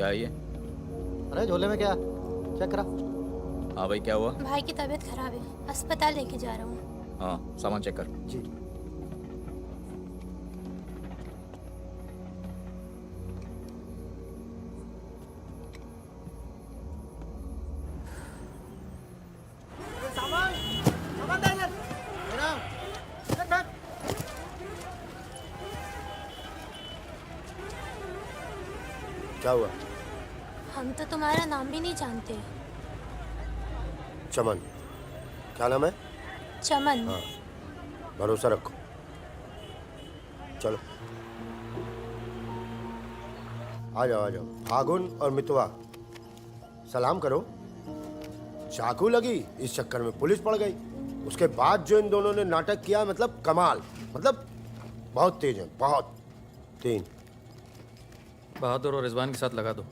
क्या है ये? अरे झोले में क्या? चेक करा। हाँ भाई, क्या हुआ? भाई की तबीयत खराब है, अस्पताल लेके जा रहा हूँ। हाँ, सामान चेक कर। जी। सामान सामान दे इधर। रख रख। क्या हुआ? हम तो तुम्हारा नाम भी नहीं जानते। चमन। क्या नाम है? चमन। हाँ, भरोसा रखो। चलो आ जाओ आ जाओ। फागुन और मितवा, सलाम करो। चाकू लगी, इस चक्कर में पुलिस पड़ गई। उसके बाद जो इन दोनों ने नाटक किया, मतलब कमाल। मतलब बहुत तेज है, बहुत। 3 बहादुर और रिजवान के साथ लगा दो।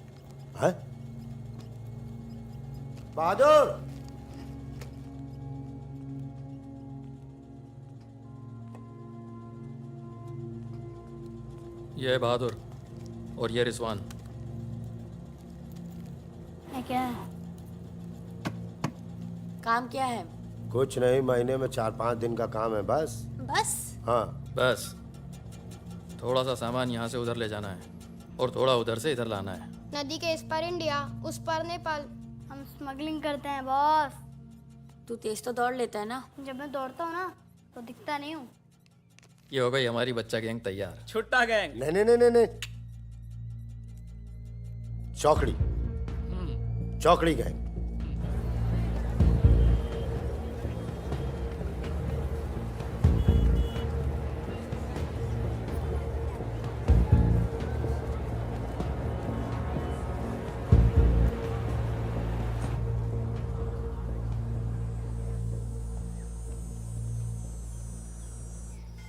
है? बहादुर! ये है बहादुर और ये रिजवान। है क्या? काम क्या है? कुछ नहीं, महीने में 4-5 दिन का काम है बस। बस? हाँ। बस थोड़ा सा सामान यहाँ से उधर ले जाना है और थोड़ा उधर से इधर लाना है। नदी के इस पार इंडिया, उस पार नेपाल। हम स्मगलिंग करते हैं बॉस। तू तेज तो दौड़ लेता है ना। जब मैं दौड़ता हूँ ना तो दिखता नहीं हूँ। ये हो गई हमारी बच्चा गैंग तैयार। छुट्टा गैंग। नहीं नहीं नहीं नहीं नहीं, चौकड़ी। चौकड़ी गए।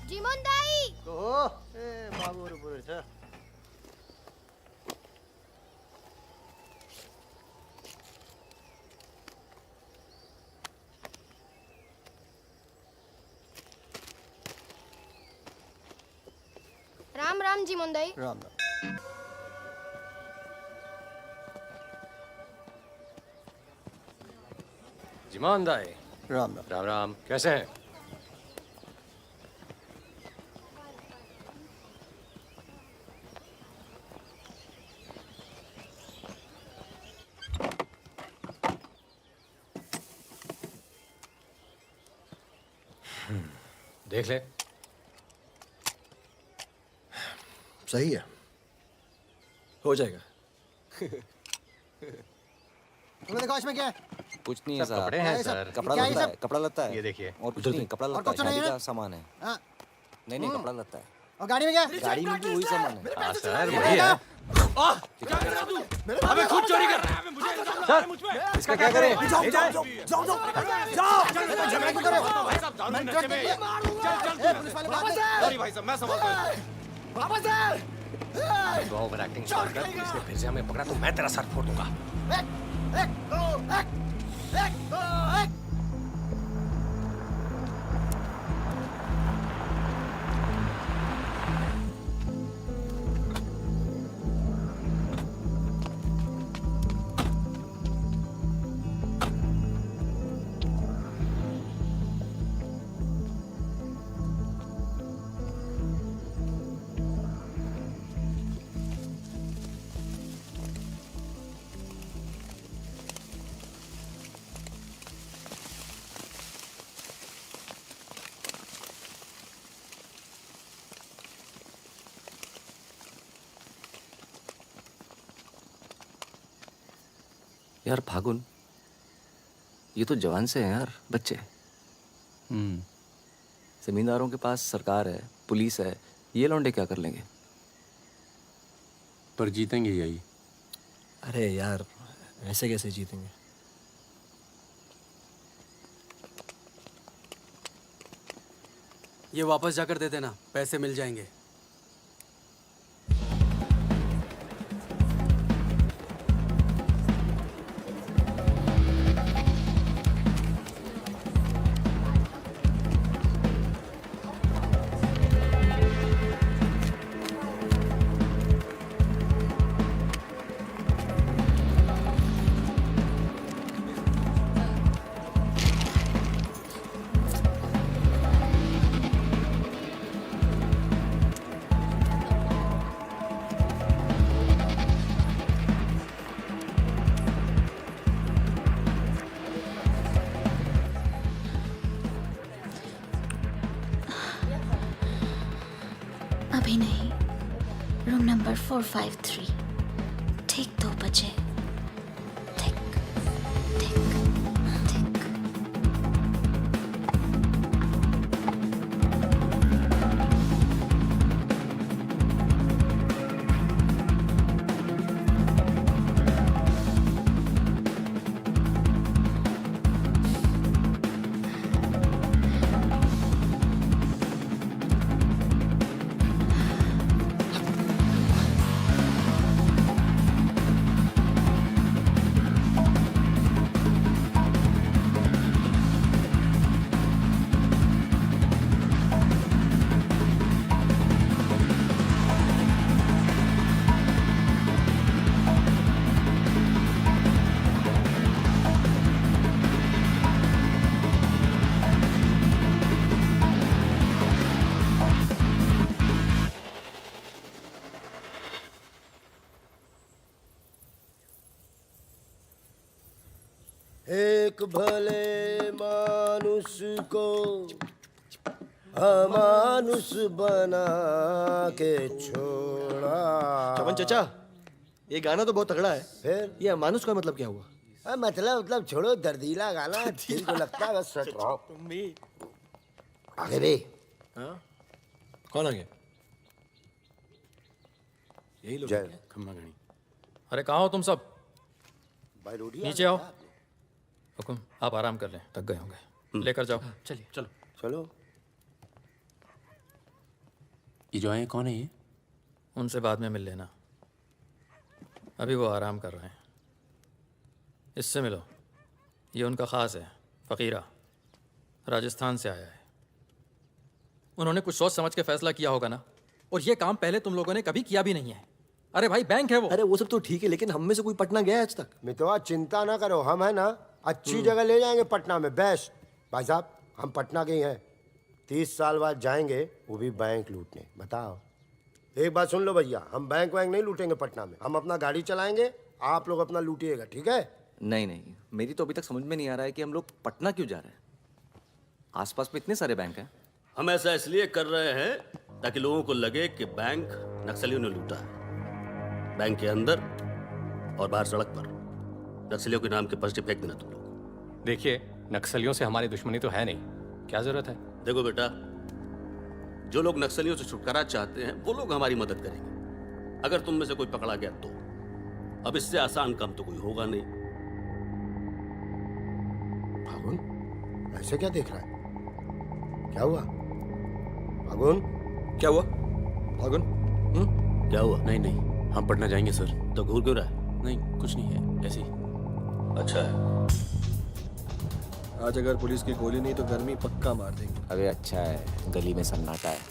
जीमन दाई। बाबू पूरे छ। राम राम जीमन दाई। राम राम। जिमान दाई। राम राम। राम राम, कैसे हैं? देख ले। सही है। हो जाएगा। तुमने देखा इसमें क्या है? कुछ नहीं है सब सर। कपड़े हैं सर। कपड़ा क्या है लता सब? है, कपड़ा लता है। ये देखिए। और कुछ उधर नहीं, कपड़ा और लता है, कुछ नहीं शादी है? का सामान है। हाँ। नहीं नहीं, कपड़ा लता है। और गाड़ी में क्या? गाड़ी में भी वही सामान है। हाँ सर, वही है। अबे खुद चोरी कर रहा है। सर, इसका क्या करें? ले जाए। झगड़ा क्यों कर रहे हो? भाई साहब, दारू नशे में। चल पुलिस वाले भाग गए। सॉरी भाई साहब, मैं संभालता हूँ। तो ओवर एक्टिंग छोड़ कर पुलिस ने फिर से हमें पकड़ा तो मैं तेरा सर फोड़ दूंगा। यार फागुन, ये तो जवान से हैं यार, बच्चे। जमींदारों के पास सरकार है, पुलिस है, ये लौंडे क्या कर लेंगे? पर जीतेंगे यही। अरे यार, ऐसे कैसे जीतेंगे? ये वापस जाकर दे देना, पैसे मिल जाएंगे। अभी नहीं, रूम नंबर 453, ठीक 2 बजे। ठीक ठीक ठीक। एक भले मानुष को अमानुष बना के छोड़ा। चमन चचा, ये गाना तो बहुत तगड़ा है। फिर ये अमानुष का मतलब क्या हुआ? मतलब छोड़ो, दर्दीला गाना दिल को लगता है बस सट रहो। आगे भी हाँ? कौन आ गया? यही लोग जय। खम्मा घड़ी। अरे कहाँ हो तुम सब? भाई रोटी नीचे आओ। हुकुम, आप आराम कर लें, थक गए होंगे। लेकर जाओ। चलिए चलो। चलो। ये जो आए कौन है ये? उनसे बाद में मिल लेना, अभी वो आराम कर रहे हैं। इससे मिलो, ये उनका ख़ास है, फ़कीरा, राजस्थान से आया है। उन्होंने कुछ सोच समझ के फैसला किया होगा ना, और ये काम पहले तुम लोगों ने कभी किया भी नहीं है। अरे भाई, बैंक है वो। अरे वो सब तो ठीक है, लेकिन हम में से कोई पटना गया है आज तक? मितवा चिंता ना करो, हम है ना अच्छी जगह ले जाएंगे पटना में, बेस्ट। भाई साहब, हम पटना के ही हैं, 30 साल बाद जाएंगे, वो भी बैंक लूटने। बताओ, एक बात सुन लो भैया, हम बैंक वैंक नहीं लूटेंगे पटना में, हम अपना गाड़ी चलाएंगे, आप लोग अपना लूटिएगा, ठीक है? नहीं नहीं, मेरी तो अभी तक समझ में नहीं आ रहा है कि हम लोग पटना क्यों जा रहे हैं। आसपास में इतने सारे बैंक हैं। हम ऐसा इसलिए कर रहे हैं ताकि लोगों को लगे कि बैंक नक्सलियों ने लूटा है। बैंक के अंदर और बाहर सड़क पर नक्सलियों के नाम के पर्चे फेंक देना तुम लोग। देखिए, नक्सलियों से हमारी दुश्मनी तो है नहीं, क्या जरूरत है? देखो बेटा, जो लोग नक्सलियों से छुटकारा चाहते हैं वो लोग हमारी मदद करेंगे। अगर तुम में से कोई पकड़ा गया तो अब इससे आसान काम तो कोई होगा नहीं। फागुन, ऐसे क्या देख रहा है? क्या हुआ फागुन? क्या हुआ फागुन? क्या हुआ? नहीं नहीं, हम पटना जाएंगे सर। तो घूर क्यों रहा है? नहीं, कुछ नहीं है, ऐसे ही। अच्छा है। आज अगर पुलिस की गोली नहीं तो गर्मी पक्का मार देंगे। अरे अच्छा है, गली में सन्नाटा है।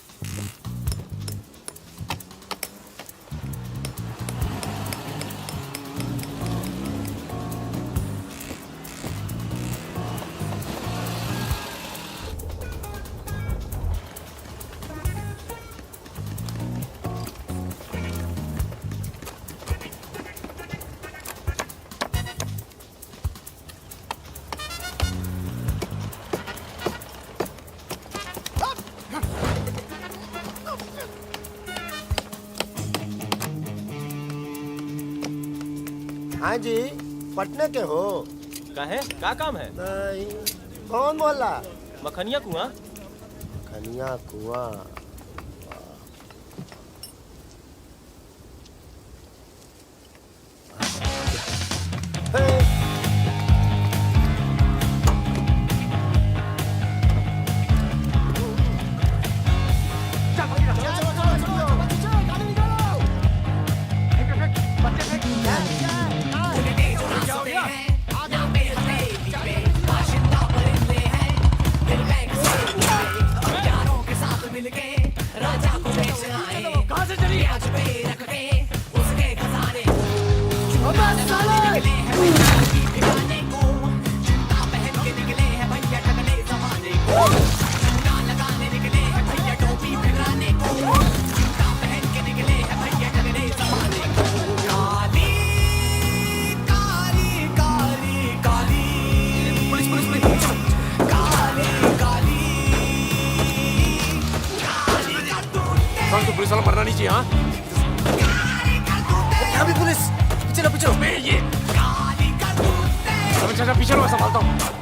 हाँ जी, पटना के हो? का है? क्या काम है? नहीं, कौन बोला? मखनिया कुआं। खनिया कुआं। मिल गए पुलिस वाला मरना नहीं चाहिए। हाँ यहाँ भी पुलिस, पीछे लो पीछे लो। मैं ये चाचा पीछे लो, मैं संभालता हूँ।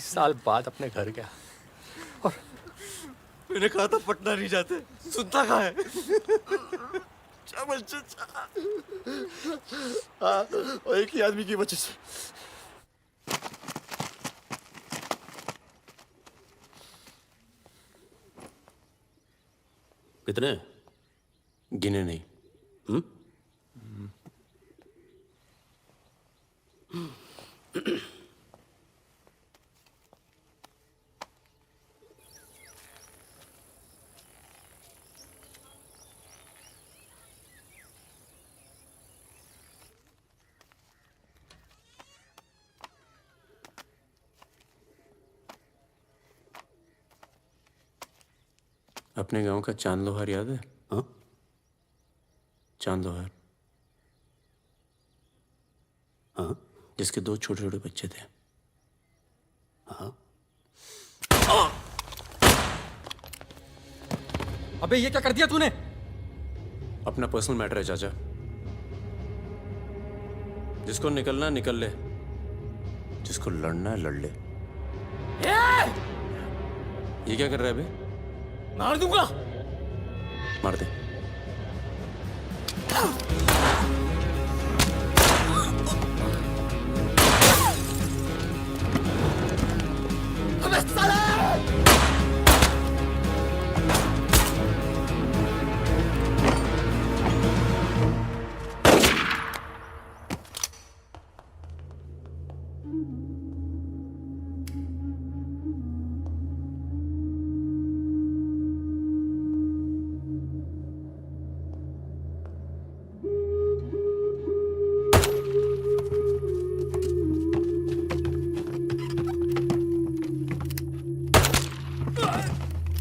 साल बाद अपने घर गया और मैंने कहा था पटना नहीं जाते, सुनता कहाँ है? और एक ही आदमी की वजह से। कितने? गिने नहीं। अपने गांव का चांद लोहार याद है? हाँ? चांद लोहार, हाँ? जिसके 2 छोटे छोटे बच्चे थे। हाँ? अबे ये क्या कर दिया तूने? अपना पर्सनल मैटर है चाचा, जिसको निकलना निकल ले, जिसको लड़ना है लड़ ले। ये क्या कर रहा है बे? मार दूंगा। मार दे। अबे साले!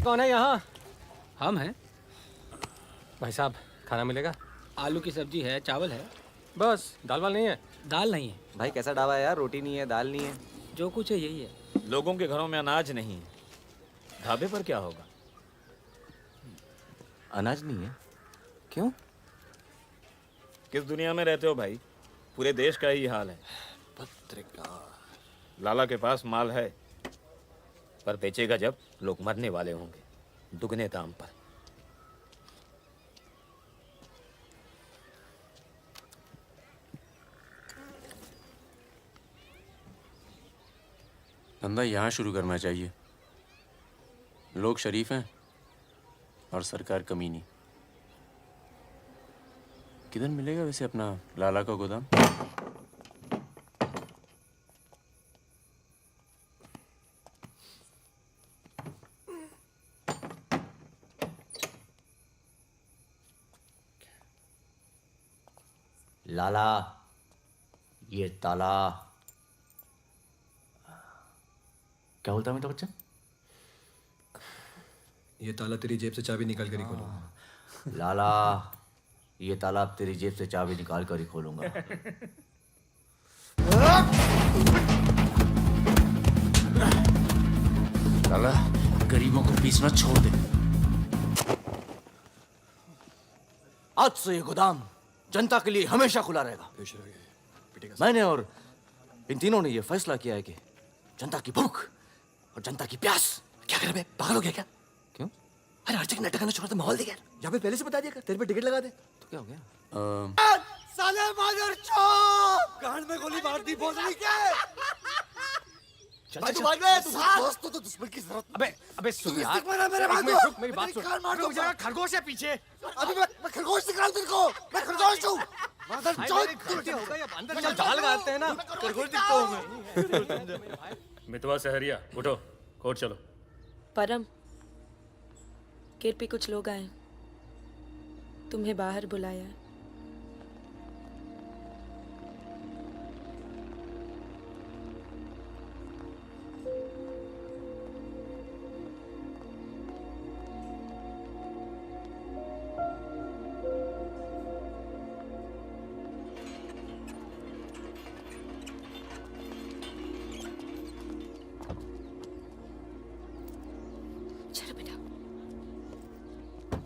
कौन है यहाँ? हम हैं। भाई साहब खाना मिलेगा? आलू की सब्जी है, चावल है। बस दाल वाल नहीं है? दाल नहीं है। भाई कैसा ढाबा है यार, रोटी नहीं है, दाल नहीं है। जो कुछ है यही है। लोगों के घरों में अनाज नहीं है, ढाबे पर क्या होगा? अनाज नहीं है? क्यों? किस दुनिया में रहते हो भाई? पूरे देश का ही हाल है। पत्रकार लाला के पास माल है, पर बेचेगा जब लोग मरने वाले होंगे, दुगने दाम पर। धंधा यहाँ शुरू करना चाहिए। लोग शरीफ हैं और सरकार कमीनी। किधर मिलेगा वैसे अपना लाला का गोदाम? लाला, ये ताला। क्या बोलता है मेरा बच्चा? ये ताला तेरी जेब से चाबी निकाल कर ही खोलूंगा। लाला, ये ताला अब तेरी जेब से चाबी निकाल कर ही खोलूंगा। लाला, गरीबों को पीसना छोड़ दे। आज से ये गोदाम जनता के लिए हमेशा खुला रहेगा। मैंने और इन तीनों ने ये फैसला किया है कि जनता की भूख और जनता की प्यास। क्या कर बे, पागल हो गया क्या? क्यों? अरे हर जगह नाटक करना छोड़ दे, माहौल दे यार। यहाँ पे पहले से बता दिया कर, तेरे पे टिकट लगा दे। तो क्या हो गया? साले मादर चौक कान में गोली मार दी बोलने के। भाई तू भाग ले, तू दोस्त तो दुश्मन की जरूरत। अबे सुन यार, मेरे बात रुक, मेरी बात सुन। रुक जा, खरगोश है पीछे। अभी मैं खरगोश दिख रहा हूँ तेरे को। मैं खरगोश हूँ। मादर चौक होगा या अंदर चल जाल लगाते हैं ना, खरगोश दिखता हूँ मैं। मितवा सहरिया उठो, कोर्ट चलो। परम, गेट पे कुछ लोग आए, तुम्हें बाहर बुलाया है।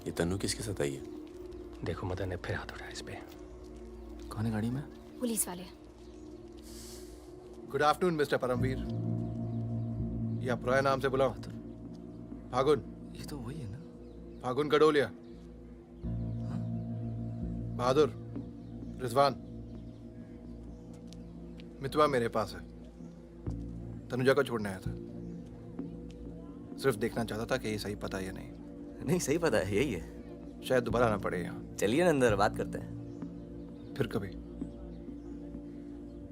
ये तन्नू किसके साथ आई है? देखो मदन ने फिर हाथ उठाया इस पे। कौन है गाड़ी में? पुलिस वाले। Good afternoon mister Paramvir. ये आप रॉय नाम से बुलाओ। फागुन। ये तो वही है ना? फागुन गडोलिया। बहादुर, रिजवान। मितवा मेरे पास है, तनुजा को छोड़ने आया था। सिर्फ देखना चाहता था कि ये सही पता है या नहीं। नहीं, सही पता है, यही है। शायद दोबारा आना पड़े यहाँ। चलिए ना अंदर बात करते हैं। फिर कभी।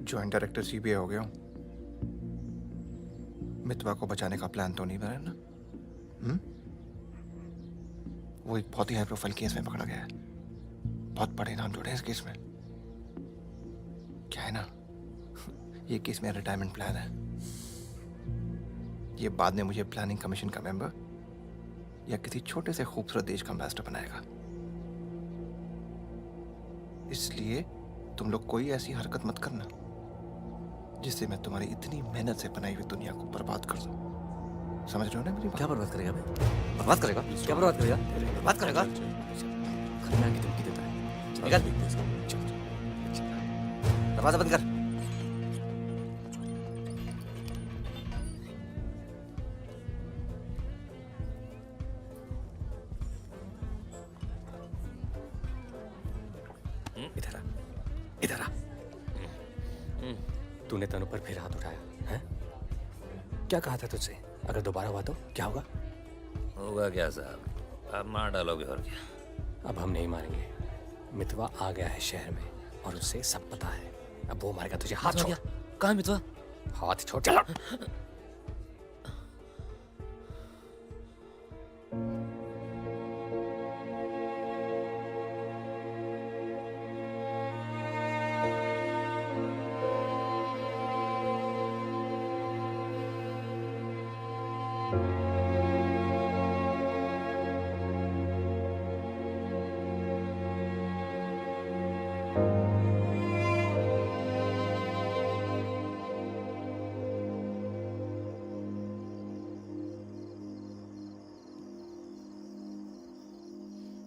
जॉइंट डायरेक्टर सीबीआई हो गया हूँ। मितवा को बचाने का प्लान तो नहीं बना ना? वो एक बहुत ही हाई प्रोफाइल केस में पकड़ा गया है। बहुत बड़े नाम जुड़े हैं इस केस में। क्या है ना, ये केस मेरा रिटायरमेंट प्लान है। ये बाद में मुझे प्लानिंग कमीशन का मेंबर या किसी छोटे से खूबसूरत देश का एम्बेसडर बनाएगा। इसलिए तुम लोग कोई ऐसी हरकत मत करना जिससे मैं तुम्हारी इतनी मेहनत से बनाई हुई दुनिया को बर्बाद कर दूं। समझ रहे हो ना मेरी बात? क्या बर्बाद करेगा बे? बर्बाद करेगा? क्या बर्बाद करेगा? बर्बाद करेगा? खन्ना की धमकी देता है। निकल। दरवाजा बंद कर। इधर आ, इधर आ। तूने तनु पर फिर हाथ उठाया है? क्या कहा था तुझसे? अगर दोबारा हुआ तो क्या होगा? होगा क्या साहब, आप मार डालोगे और क्या? अब हम नहीं मारेंगे। मितवा आ गया है शहर में और उसे सब पता है। अब वो मारेगा तुझे। हाथ छोड़। कहाँ है मितवा? हाथ छोड़। चलो।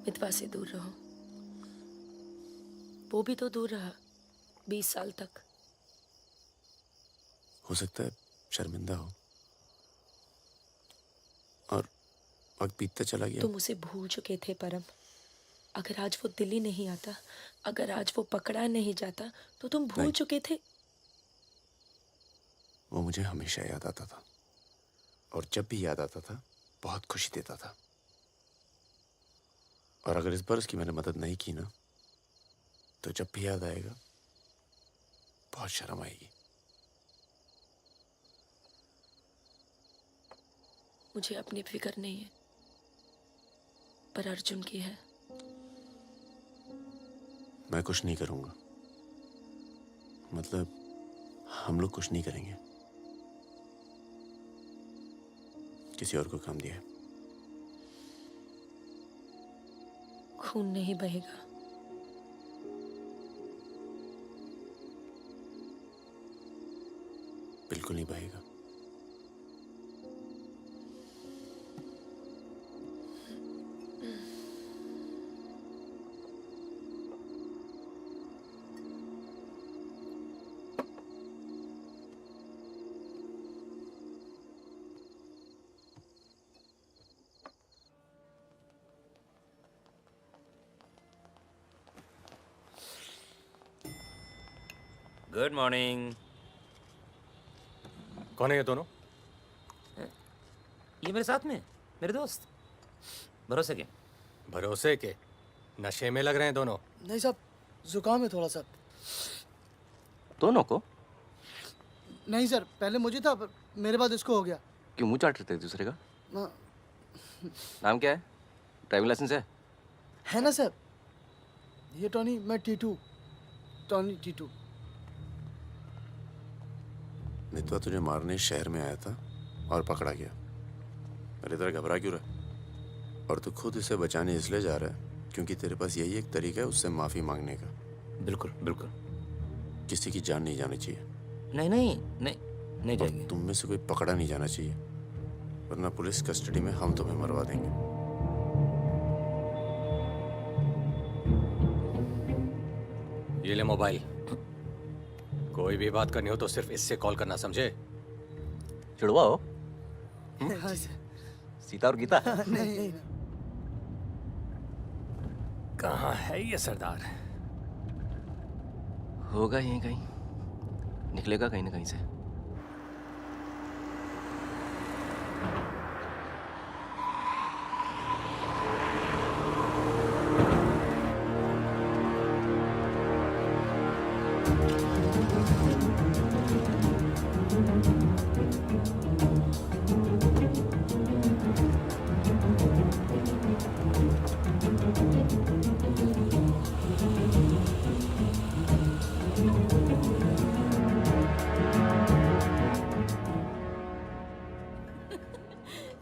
मितवा से दूर रहो। वो भी तो दूर रहा 20 साल तक। हो सकता है शर्मिंदा हो और वक्त बीतता चला गया। तुम उसे भूल चुके थे परम। अगर आज वो दिल्ली नहीं आता, अगर आज वो पकड़ा नहीं जाता, तो तुम भूल चुके थे। वो मुझे हमेशा याद आता था और जब भी याद आता था बहुत खुशी देता था। और अगर इस बार उसकी मैंने मदद नहीं की ना, तो जब भी याद आएगा बहुत शर्म आएगी। मुझे अपनी फिक्र नहीं है, पर अर्जुन की है। मैं कुछ नहीं करूंगा, मतलब हम लोग कुछ नहीं करेंगे, किसी और को काम दिया है। खून नहीं बहेगा। बिल्कुल नहीं बहेगा। Good morning. कौन है ये दोनों? ये मेरे साथ में मेरे दोस्त भरोसे के। भरोसे के? नशे में लग रहे हैं दोनों। नहीं साहब, जुकाम है थोड़ा सा। दोनों को? नहीं सर, पहले मुझे था, पर मेरे बाद इसको हो गया। क्यों मुंह चाट रहे थे एक दूसरे का? हाँ। नाम क्या है? ड्राइविंग लाइसेंस है ना सर? ये टॉनी, मैं टीटू, टॉनी टीटू। मितवा तुझे मारने शहर में आया था और पकड़ा गया। अरे तरह घबरा क्यों रहा? और तू खुद इसे बचाने इसलिए जा रहा है क्योंकि तेरे पास यही एक तरीका है उससे माफी मांगने का। बिल्कुल बिल्कुल। किसी की जान नहीं जानी चाहिए। नहीं नहीं नहीं नहीं जाएंगे। तुम में से कोई पकड़ा नहीं जाना चाहिए, वरना पुलिस कस्टडी में हम तुम्हें मरवा देंगे। ये ले मोबाइल। कोई भी बात करनी हो तो सिर्फ इससे कॉल करना, समझे? जुड़वा हो? हाँ सर। सीता और गीता? नहीं। कहाँ है ये सरदार? होगा यहीं कहीं, निकलेगा कहीं ना कहीं से।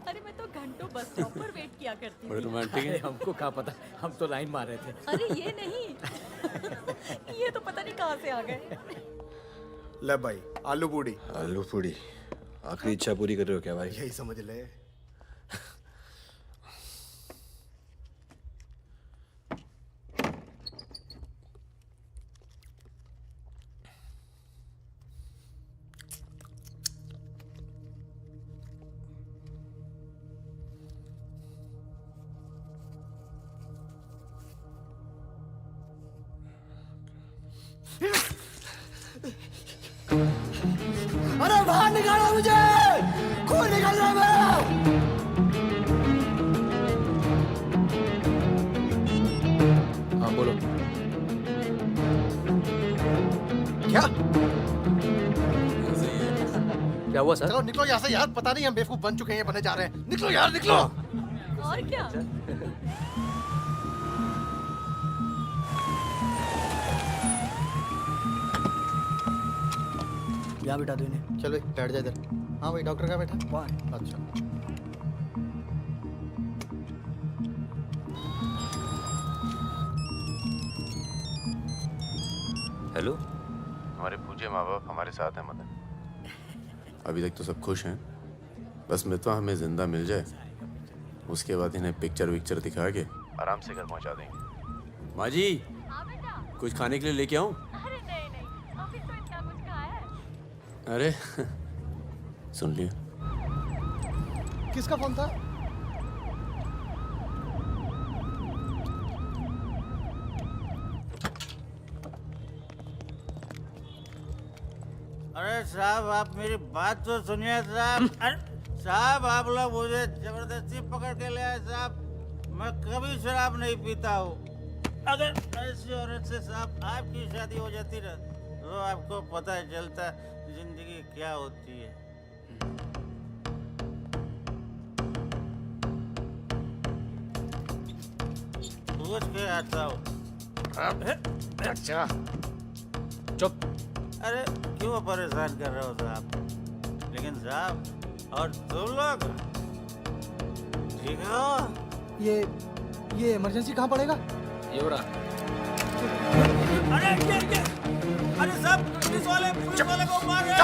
अरे मैं तो घंटों बस स्टॉप पर वेट किया करती बड़े थी। रोमांटिक है। हमको क्या पता, हम तो लाइन मार रहे थे। अरे ये नहीं ये तो पता नहीं कहाँ से आ गए। ले भाई, आलू पूड़ी। आलू पूड़ी? आखिरी इच्छा पूरी कर रहे हो क्या भाई? यही समझ ले। अरे बाहर निकालो मुझे, खून निकल रहा है मेरा। हाँ बोलो। क्या? क्या हुआ सर? चलो निकलो यहाँ से यार, पता नहीं हम बेवकूफ बन चुके हैं, बनने जा रहे हैं। निकलो यार, निकलो। और क्या? यहाँ बिठा दो इन्हें। चलो बैठ जा इधर। हाँ भाई, डॉक्टर का बैठा वहाँ है। अच्छा। हेलो। हमारे पूज्य माँ बाप हमारे साथ हैं मदन। अभी तक तो सब खुश हैं, बस मितवा हमें जिंदा मिल जाए, उसके बाद इन्हें पिक्चर विक्चर दिखा के आराम से घर पहुंचा देंगे। माँ जी, कुछ खाने के लिए लेके आऊं? अरे नहीं ऑफिस में इतना कुछ खाया है। अरे सुन लिया। किसका फोन था? अरे साहब, आप मेरी बात तो सुनिए साहब। अरे साहब, आप लोग मुझे जबरदस्ती पकड़ के ले आए साहब। मैं कभी शराब नहीं पीता हूँ। अगर ऐसी औरत से साहब आपकी शादी हो जाती ना, तो आपको पता चलता जिंदगी क्या होती है। पूछ के आता हूँ। अच्छा, चुप। अरे क्यों परेशान कर रहे हो साहब? लेकिन साहब और तुम लोग ठीक हो? ये इमरजेंसी कहाँ पड़ेगा? ये हो रहा। अरे साहब पुलिस वाले को मार रहे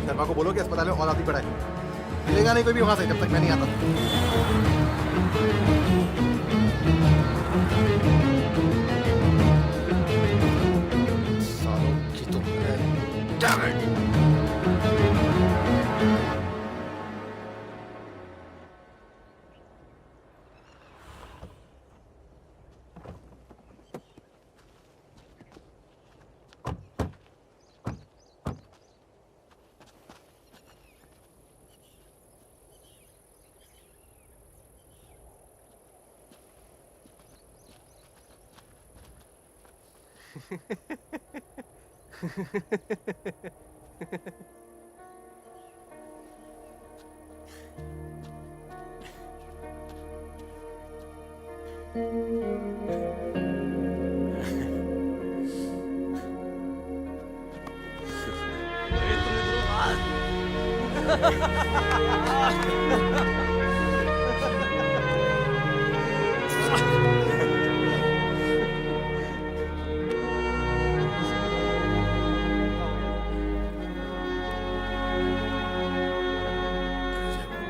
शर्मा को बोलो कि अस्पताल में और आदमी पड़ा है। मिलेगा नहीं कोई भी वहां से जब तक मैं नहीं आता। सालों की तो Damn it!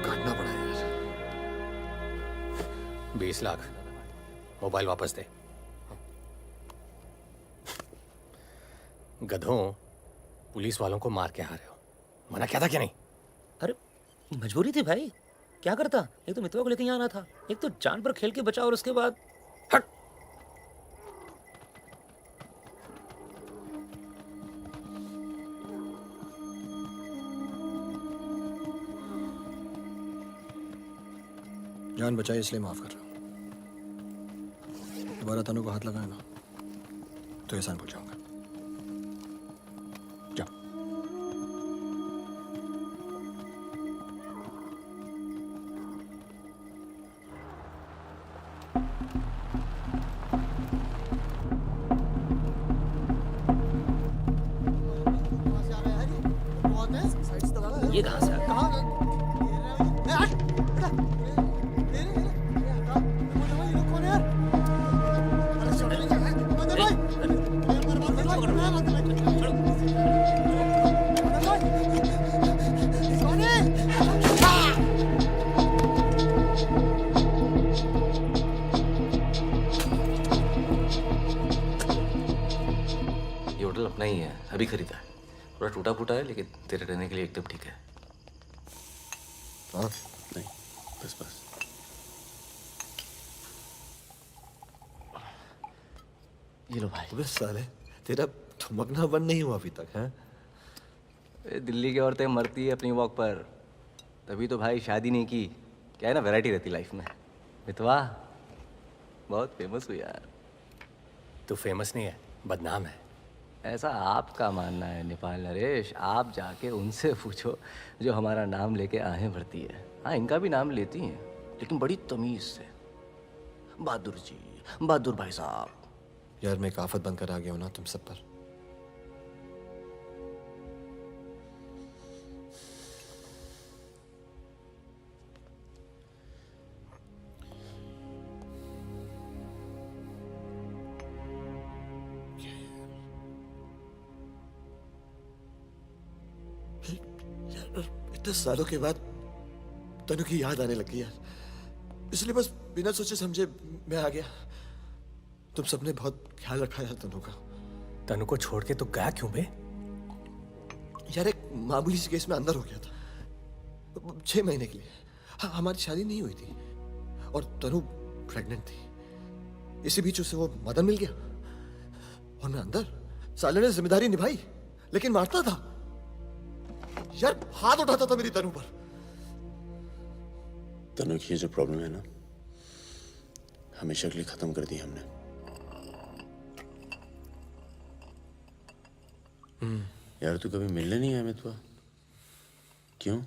काटना पड़ा यार। 20 लाख मोबाइल वापस दे। गधों, पुलिस वालों को मार के आ रहे हो, मना क्या था क्या नहीं? अरे मजबूरी थी भाई, क्या करता? एक तो मितवा को लेके यहाँ आना था, एक तो जान पर खेल के बचा, और उसके बाद हट। जान बचाई इसलिए माफ कर रहा हूँ। दोबारा तनु को हाथ लगाया ना तो एहसान भूल जाऊंगा। जाओ। ये कहाँ से आ गया? ये होटल अपना ही है, अभी खरीदा है। थोड़ा टूटा फूटा है लेकिन तेरे रहने के लिए एकदम ठीक है। हाँ नहीं, बस बस। ये लो भाई। अबे साले, तेरा ठुमकना बंद नहीं हुआ अभी तक है? दिल्ली की औरतें मरती है अपनी वॉक पर, तभी तो भाई शादी नहीं की। क्या है ना, वैरायटी रहती लाइफ में। मितवा बहुत फेमस हुई यार। तू फेमस नहीं है, बदनाम है। ऐसा आपका मानना है नेपाल नरेश। आप जाके उनसे पूछो जो हमारा नाम लेके आहें भरती है। हाँ, इनका भी नाम लेती हैं लेकिन बड़ी तमीज से। बहादुर जी, बहादुर भाई साहब। यार मैं एक आफत बनकर आ गया हूं ना तुम सब पर। इतने सालों के बाद तनु की याद आने लगी यार, इसलिए बस बिना सोचे समझे मैं आ गया। तुम सबने बहुत ख्याल रखा यार तनु का। तनु को छोड़ के तो गया क्यों बे? यार एक मामूली सी केस में अंदर हो गया था 6 महीने के लिए। हाँ, हमारी शादी नहीं हुई थी और तनु प्रेग्नेंट थी। इसी बीच उसे वो मदन मिल गया और मैं अंदर। साले ने जिम्मेदारी निभाई लेकिन मारता था यार, हाथ उठाता था मेरी तनु पर। तनु की ये जो प्रॉब्लम है ना, हमेशा के लिए खत्म कर दी हमने। यार तू कभी मिलने नहीं आया मितवा? क्यों?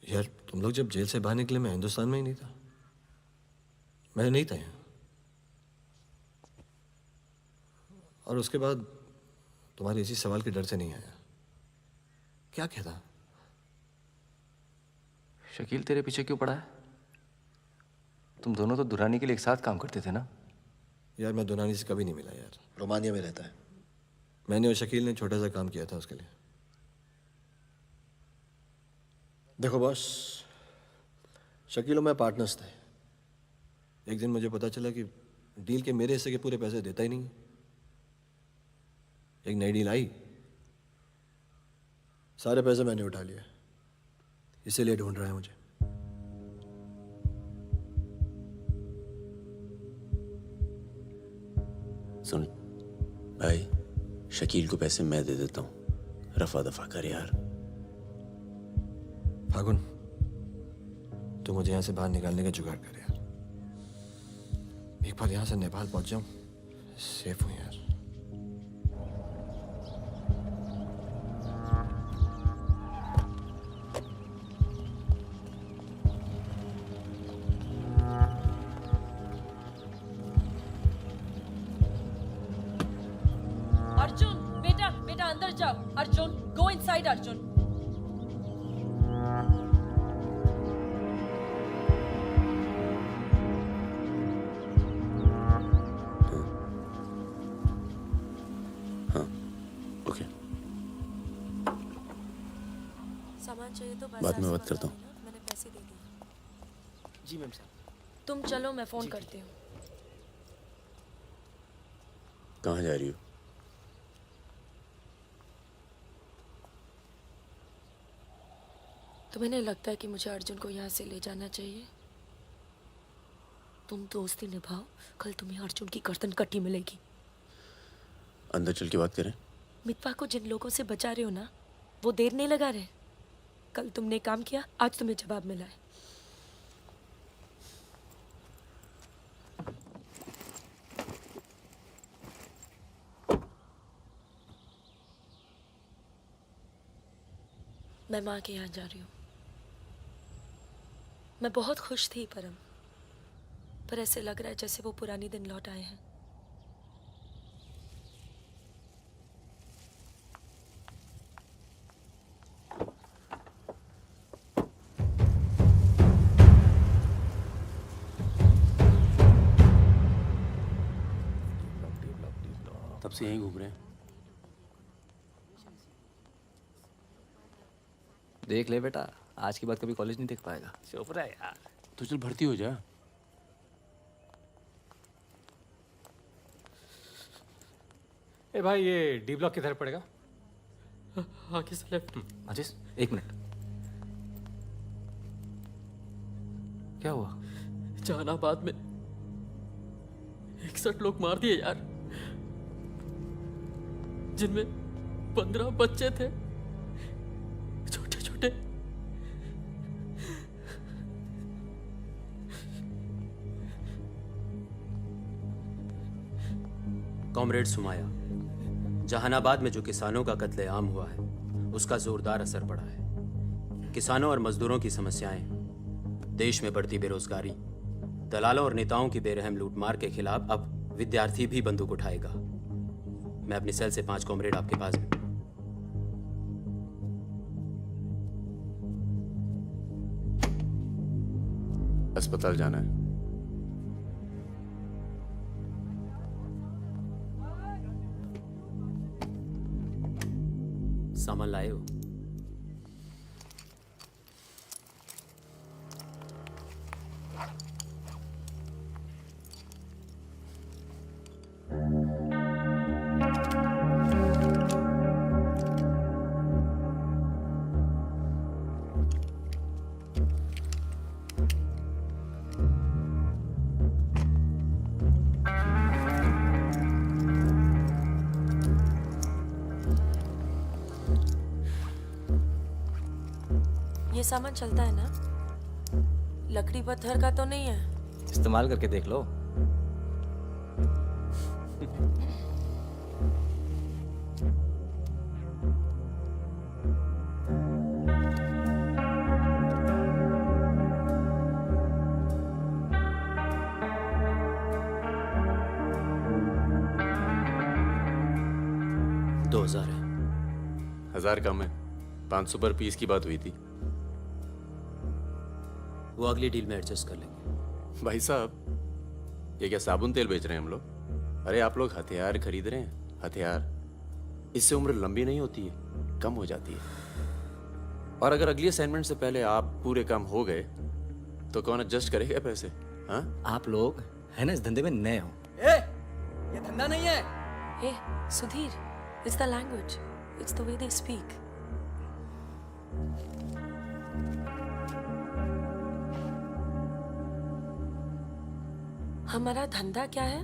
यार तुम लोग जब जेल से बाहर निकले मैं हिंदुस्तान में ही नहीं था, मैं नहीं था यहाँ। और उसके बाद तुम्हारे इसी सवाल के डर से नहीं आया। क्या कहता? शकील तेरे पीछे क्यों पड़ा है? तुम दोनों तो दुरानी के लिए एक साथ काम करते थे ना? यार मैं दुरानी से कभी नहीं मिला यार, रोमानिया में रहता है। मैंने और शकील ने छोटा सा काम किया था उसके लिए। देखो बॉस, शकील और मैं पार्टनर्स थे। एक दिन मुझे पता चला कि डील के मेरे हिस्से के पूरे पैसे देता ही नहीं। एक नई डील आई, सारे पैसे मैंने उठा लिए, इसीलिए ढूंढ रहा है मुझे। सुन भाई, शकील को पैसे मैं दे देता हूँ, रफा दफा कर यार। फागुन, तू मुझे यहाँ से बाहर निकालने का जुगाड़ कर यार। एक बार यहाँ से नेपाल पहुंच जाऊं, सेफ हूँ यार। अर्जुन, बेटा बेटा अंदर जाओ। Arjun, go inside Arjun. सामान चाहिए तो बाद में बात करता हूँ। मैंने पैसे दे दिए। जी मैम साहब। तुम चलो, मैं फोन करती हूँ। कहाँ जा रही हो? तुम्हें नहीं लगता है कि मुझे अर्जुन को यहाँ से ले जाना चाहिए? तुम दोस्ती निभाओ, कल तुम्हें अर्जुन की गर्दन कटी मिलेगी। अंदर चल के बात करें। मितवा को जिन लोगों से बचा रहे हो ना, वो देर नहीं लगा रहे। कल तुमने काम किया, आज तुम्हें जवाब मिला है। मैं माँ के यहाँ जा रही हूँ। मैं बहुत खुश थी परम, पर ऐसे लग रहा है जैसे वो पुराने दिन लौट आए हैं। तब से यहीं घूम रहे हैं। देख ले बेटा, आज के बाद कभी कॉलेज नहीं देख पाएगा। चुप रहा यार। तो चल भर्ती हो जा। ए भाई, ये डी ब्लॉक किधर पड़ेगा? आगे से लेफ्ट। आशीष, एक मिनट। क्या हुआ? जहानाबाद में 61 लोग मार दिए यार, जिनमें 15 बच्चे थे, छोटे छोटे। कॉमरेड सुमाया, जहानाबाद में जो किसानों का कत्लेआम हुआ है उसका जोरदार असर पड़ा है। किसानों और मजदूरों की समस्याएं, देश में बढ़ती बेरोजगारी, दलालों और नेताओं की बेरहम लूटमार के खिलाफ अब विद्यार्थी भी बंदूक उठाएगा। मैं अपनी सेल से 5 कॉमरेड आपके पास में। अस्पताल जाना है। सामान लाए हो? ये सामान चलता है ना? लकड़ी पत्थर का तो नहीं है? इस्तेमाल करके देख लो। दो 2000 है। 1000 कम है, 500 पर पीस की बात हुई थी। वो अगली डील में एडजस्ट कर लेंगे। भाई साहब, ये क्या साबुन तेल बेच रहे हैं हम लोग? अरे आप लोग हथियार खरीद रहे हैं, हथियार। इससे उम्र लंबी नहीं होती है, कम हो जाती है। और अगर अगली असाइनमेंट से पहले आप पूरे काम हो गए तो कौन एडजस्ट करेगा पैसे? हाँ, आप लोग है ना इस धंधे में नए हो। ये धंधा नहीं है। Hey, Sudhir, it's the language. It's the way they speak. हमारा धंधा क्या है?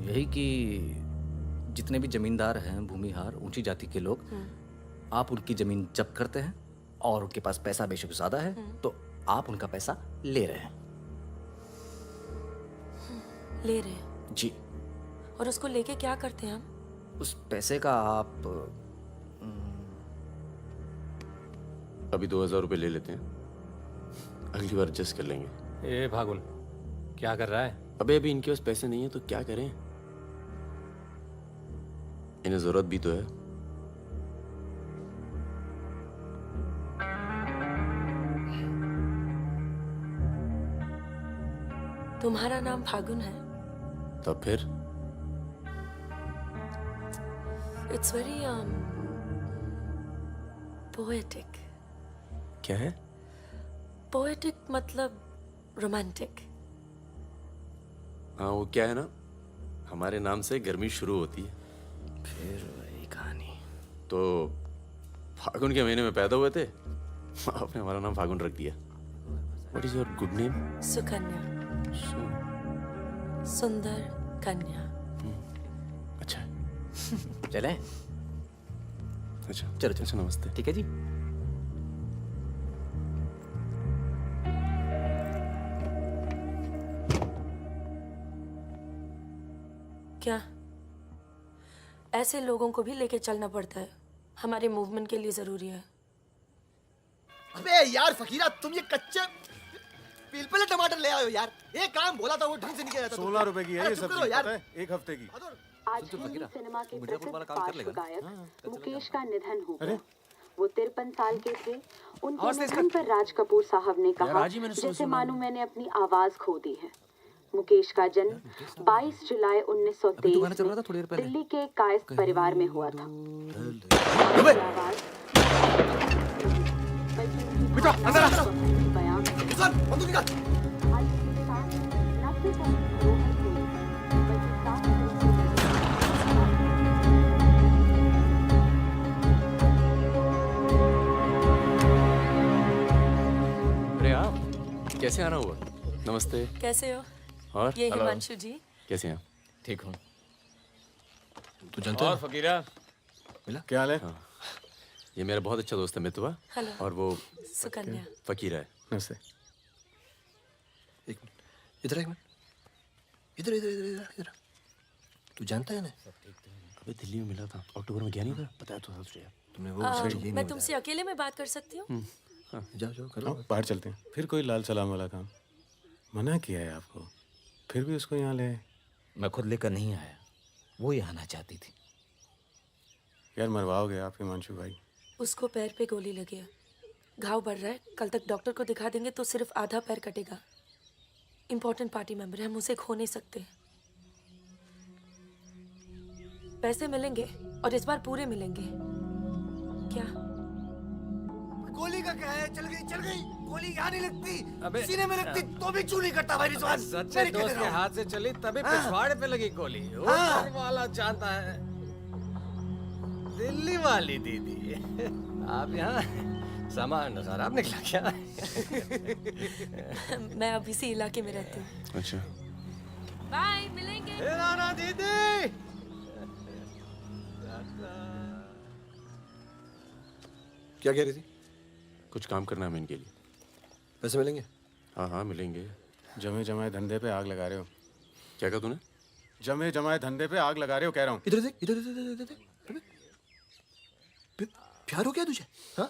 यही कि जितने भी जमींदार हैं, भूमिहार, ऊंची जाति के लोग, आप उनकी जमीन जब्त करते हैं और उनके पास पैसा बेशक ज्यादा है तो आप उनका पैसा ले रहे हैं। ले रहे हैं? जी। और उसको लेके क्या करते हैं हम? उस पैसे का आप अभी 2000 रुपये ले लेते हैं, अगली बार एडजस्ट कर लेंगे। ए भागुन, क्या कर रहा है? अबे अभी इनके पास पैसे नहीं है तो क्या करें? इन्हें जरूरत भी तो है। तुम्हारा नाम फागुन है? तब फिर It's very poetic. क्या है? Poetic मतलब romantic. हाँ, वो क्या है ना, हमारे नाम से गर्मी शुरू होती है। फिर वही कहानी। तो फागुन के महीने में पैदा हुए थे, आपने हमारा नाम फागुन रख दिया। What is your good name? Sukanya. सुंदर कन्या। अच्छा चलें? अच्छा चलो अच्छा, नमस्ते। ठीक है जी। क्या ऐसे लोगों को भी लेके चलना पड़ता है? हमारे मूवमेंट के लिए जरूरी है। अबे यार फकीरा, तुम ये कच्चे पिलपिले टमाटर ले आयो यार। एक काम बोला था वो ढंग से नहीं किया जाता। 16 रुपए की है ये सब्जी, पता है? एक हफ्ते की। आज हिंदी सिनेमा के प्रसिद्ध पार्श्व गायक मुकेश का निधन हो गया। वो 53 साल के थे। उनके निधन पर राज कपूर साहब ने कहा, जैसे मानो मैंने अपनी आवाज खो दी है। मुकेश का जन्म 22 जुलाई 1923 में दिल्ली के कायस्थ परिवार में हुआ था। अरे आप कैसे आना हुआ? नमस्ते। कैसे हो? और ये हिमांशु जी। कैसे हैं? ठीक हूँ। तू जानता है? फकीरा मिला? क्या हाल है? हाँ। ये मेरा बहुत अच्छा दोस्त है मितवा। हेलो। और वो सुकन्या। फकीरा है। नमस्ते। एक मिनट, इधर एक मिनट, इधर इधर इधर इधर इधर। तू जानता है ना? अबे दिल्ली में मिला था, अक्टूबर में गया नहीं था? बताया तो था तुझे। तुमने वो मैं तुमसे अकेले में बात कर सकती हूँ? जाओ जाओ करो। बाहर चलते हैं। फिर कोई लाल सलाम वाला काम? मना किया है आपको, फिर भी उसको यहाँ ले। मैं खुद लेकर नहीं आया, वो ही आना चाहती थी। यार मरवाओगे आप हिमांशु भाई। उसको पैर पे गोली लगी है, घाव बढ़ रहा है। कल तक डॉक्टर को दिखा देंगे तो सिर्फ आधा पैर कटेगा। इम्पोर्टेंट पार्टी मेंबर है, हम उसे खो नहीं सकते। पैसे मिलेंगे और इस बार पूरे मिलेंगे। क्या गोली का क्या है? चल गई। गोली यहाँ नहीं लगती, सीने में लगती तो भी चू नहीं करता भाई रिजवान। सच्चे दोस्त के हाथ से चली तभी पिछवाड़े पे लगी गोली। ऊपर वाला जानता है। दिल्ली वाली दीदी, आप यहाँ सामान खराब निकला क्या? मैं अब इसी इलाके में रहती हूँ। अच्छा। बाय, मिलेंगे। नाना दीदी। क्या कह रही थी? कुछ काम करना है हमें इनके लिए। पैसे मिलेंगे? हाँ हाँ मिलेंगे। जमे जमाए धंधे पे आग लगा रहे हो। क्या कहा तूने? जमे जमाए धंधे पे आग लगा रहे हो कह रहा हूँ। इधर देख, इधर इधर इधर प्यार हो गया तुझे? हाँ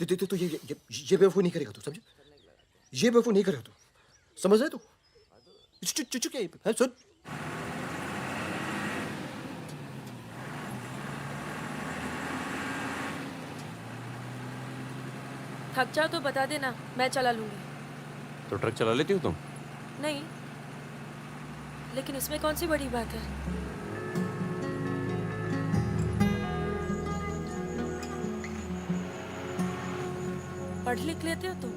देख तो ये बेवकूफ नहीं करेगा तू, समझे? ये बेवकूफ नहीं करेगा तू, समझ रहे तू? चुप क्या सुन। थक जाओ तो बता देना, मैं चला लूंगी। तो ट्रक चला लेती हो तुम? नहीं, लेकिन इसमें कौन सी बड़ी बात है? पढ़ लिख लेते हो तुम?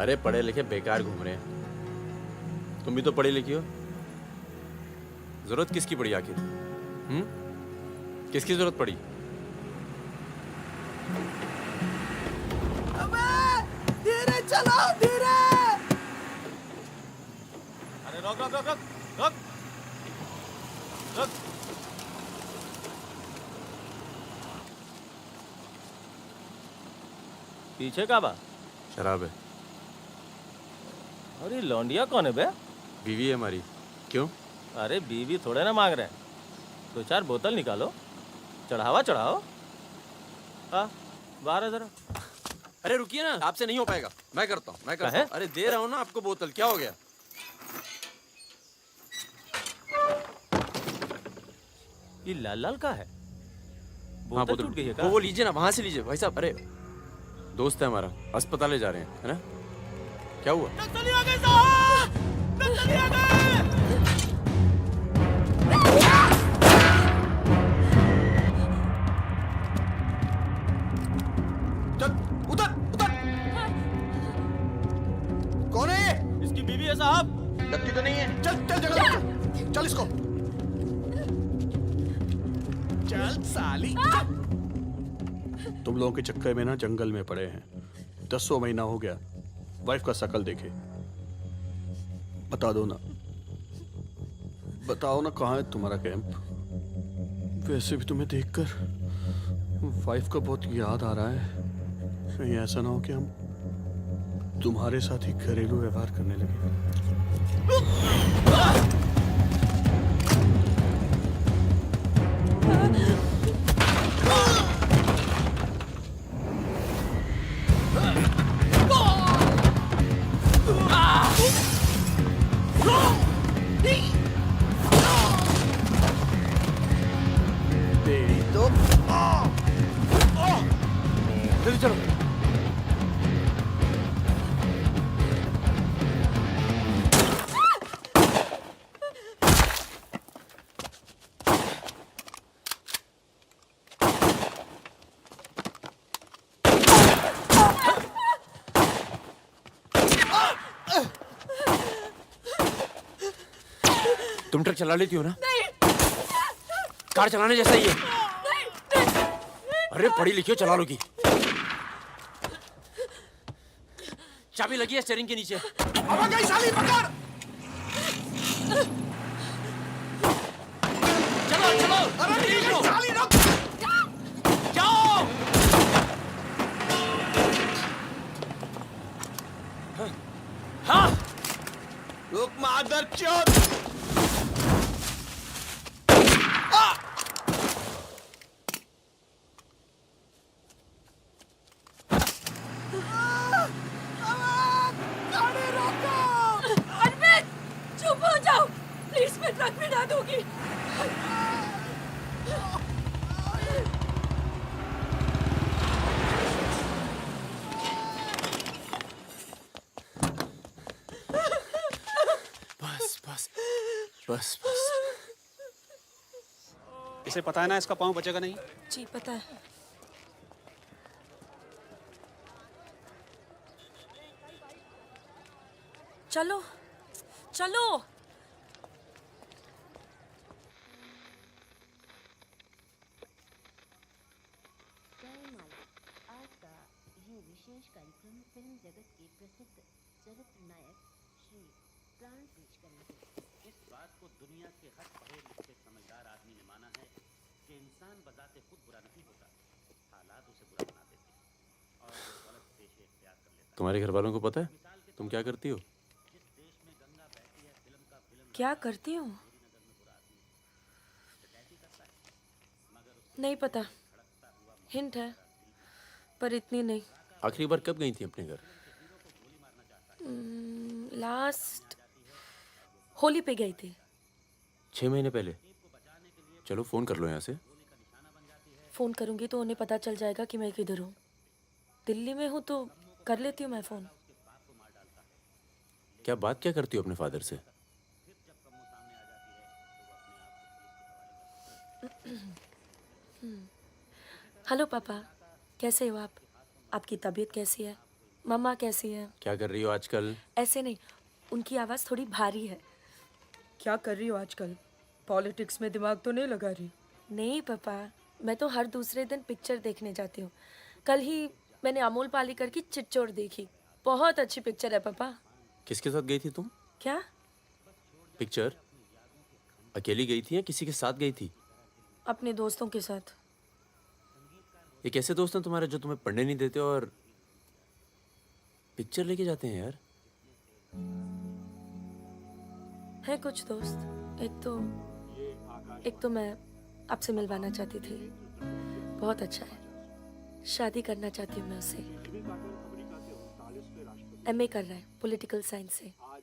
अरे पढ़े लिखे बेकार घूम रहे हैं। तुम भी तो पढ़ी लिखी हो। जरूरत किसकी पड़ी आखिर? किसकी जरूरत पड़ी? धीरे चलो, धीरे। अरे रोक रोक रोक रोक रोक रोक। पीछे का बा? शराब है। अरे लौंडिया कौन है बे? बीवी है हमारी। क्यों? अरे बीवी थोड़े ना मांग रहे हैं, 2-4 बोतल निकालो, चढ़ावा चढ़ाओ। हाँ बाहर है जरा। अरे रुकिए ना, आपसे नहीं हो पाएगा। मैं करता हूँ। अरे दे रहा हूँ ना आपको बोतल, क्या हो गया? ये लाल लाल का है? हाँ बोतल टूट गई है क्या? वो लीजिए ना, वहां से लीजिए भाई साहब। अरे दोस्त है हमारा, अस्पताल ले जा रहे हैं, है ना? क्या हुआ? नक्सली आ गए साहब! नक्सली आ गए! कौन है ये? इसकी बीवी है साहब। लगती तो नहीं है। चल चल जगह चल इसको। चल साली। तुम लोगों के चक्कर में ना जंगल में पड़े हैं। 10 महीना हो गया, वाइफ का शकल देखे। बता दो ना, बताओ ना कहाँ है तुम्हारा कैंप? वैसे भी तुम्हें देखकर वाइफ का बहुत याद आ रहा है। कहीं ऐसा ना हो कि हम तुम्हारे साथ ही घरेलू व्यवहार करने लगे। जल्दी चलो। तुम ट्रक चला लेती हो ना? नहीं। कार चलाने जैसा ही है। अरे पढ़ी लिखी हो, चला लोगी। चाबी लगी है स्टीयरिंग के नीचे। अब गई साली, पकड़। चलो चलो। अरे ठीक है साली, रुक। जाओ। हाँ। रुक मादर चोद। प्लीज मैं ट्रक में ना दूंगी। बस बस बस बस। इसे पता है ना इसका पाँव बचेगा नहीं? जी पता है। चलो चलो। विशेष कार्यक्रम फिल्म जगत के प्रसिद्ध चरित्र नायक श्री प्राण पेश करेंगे। इस बात को दुनिया के हर पढ़े लिखे समझदार आदमी ने माना है कि इंसान बजाते खुद बुरा नहीं होता, हालात उसे बुरा बना देते हैं। तुम्हारे घर वालों को पता है तुम क्या करती हो? क्या करती हूँ? नहीं पता, हिंट है पर इतनी नहीं। आखिरी बार कब गई थी अपने घर? लास्ट होली पे गई थी। 6 महीने पहले। चलो फोन कर लो यहाँ से। फोन करूंगी तो उन्हें पता चल जाएगा कि मैं किधर हूँ। दिल्ली में हूँ तो कर लेती हूँ मैं फोन। क्या करती हो अपने फादर से? हेलो पापा, कैसे हो आप? आपकी तबीयत कैसी है? मम्मा कैसी है? क्या कर रही हो आजकल? ऐसे नहीं, उनकी आवाज़ थोड़ी भारी है। क्या कर रही हो आजकल? पॉलिटिक्स में दिमाग तो नहीं लगा रही? नहीं पापा, मैं तो हर दूसरे दिन पिक्चर देखने जाती हूँ। कल ही मैंने अमोल पालेकर की चिट्चोर देखी। बहुत अच्छी पिक्चर है पापा। किसके साथ गई थी तुम? क्या? पिक्चर अकेली गई थी या किसी के साथ गई थी? अपने दोस्तों के साथ। ये कैसे दोस्त हैं तुम्हारे जो तुम्हें पढ़ने नहीं देते और पिक्चर लेके जाते हैं यार? है कुछ दोस्त। एक तो मैं आपसे मिलवाना चाहती थी। बहुत अच्छा है। शादी करना चाहती हूँ मैं उससे। MA कर रहा है पॉलिटिकल साइंस से। आज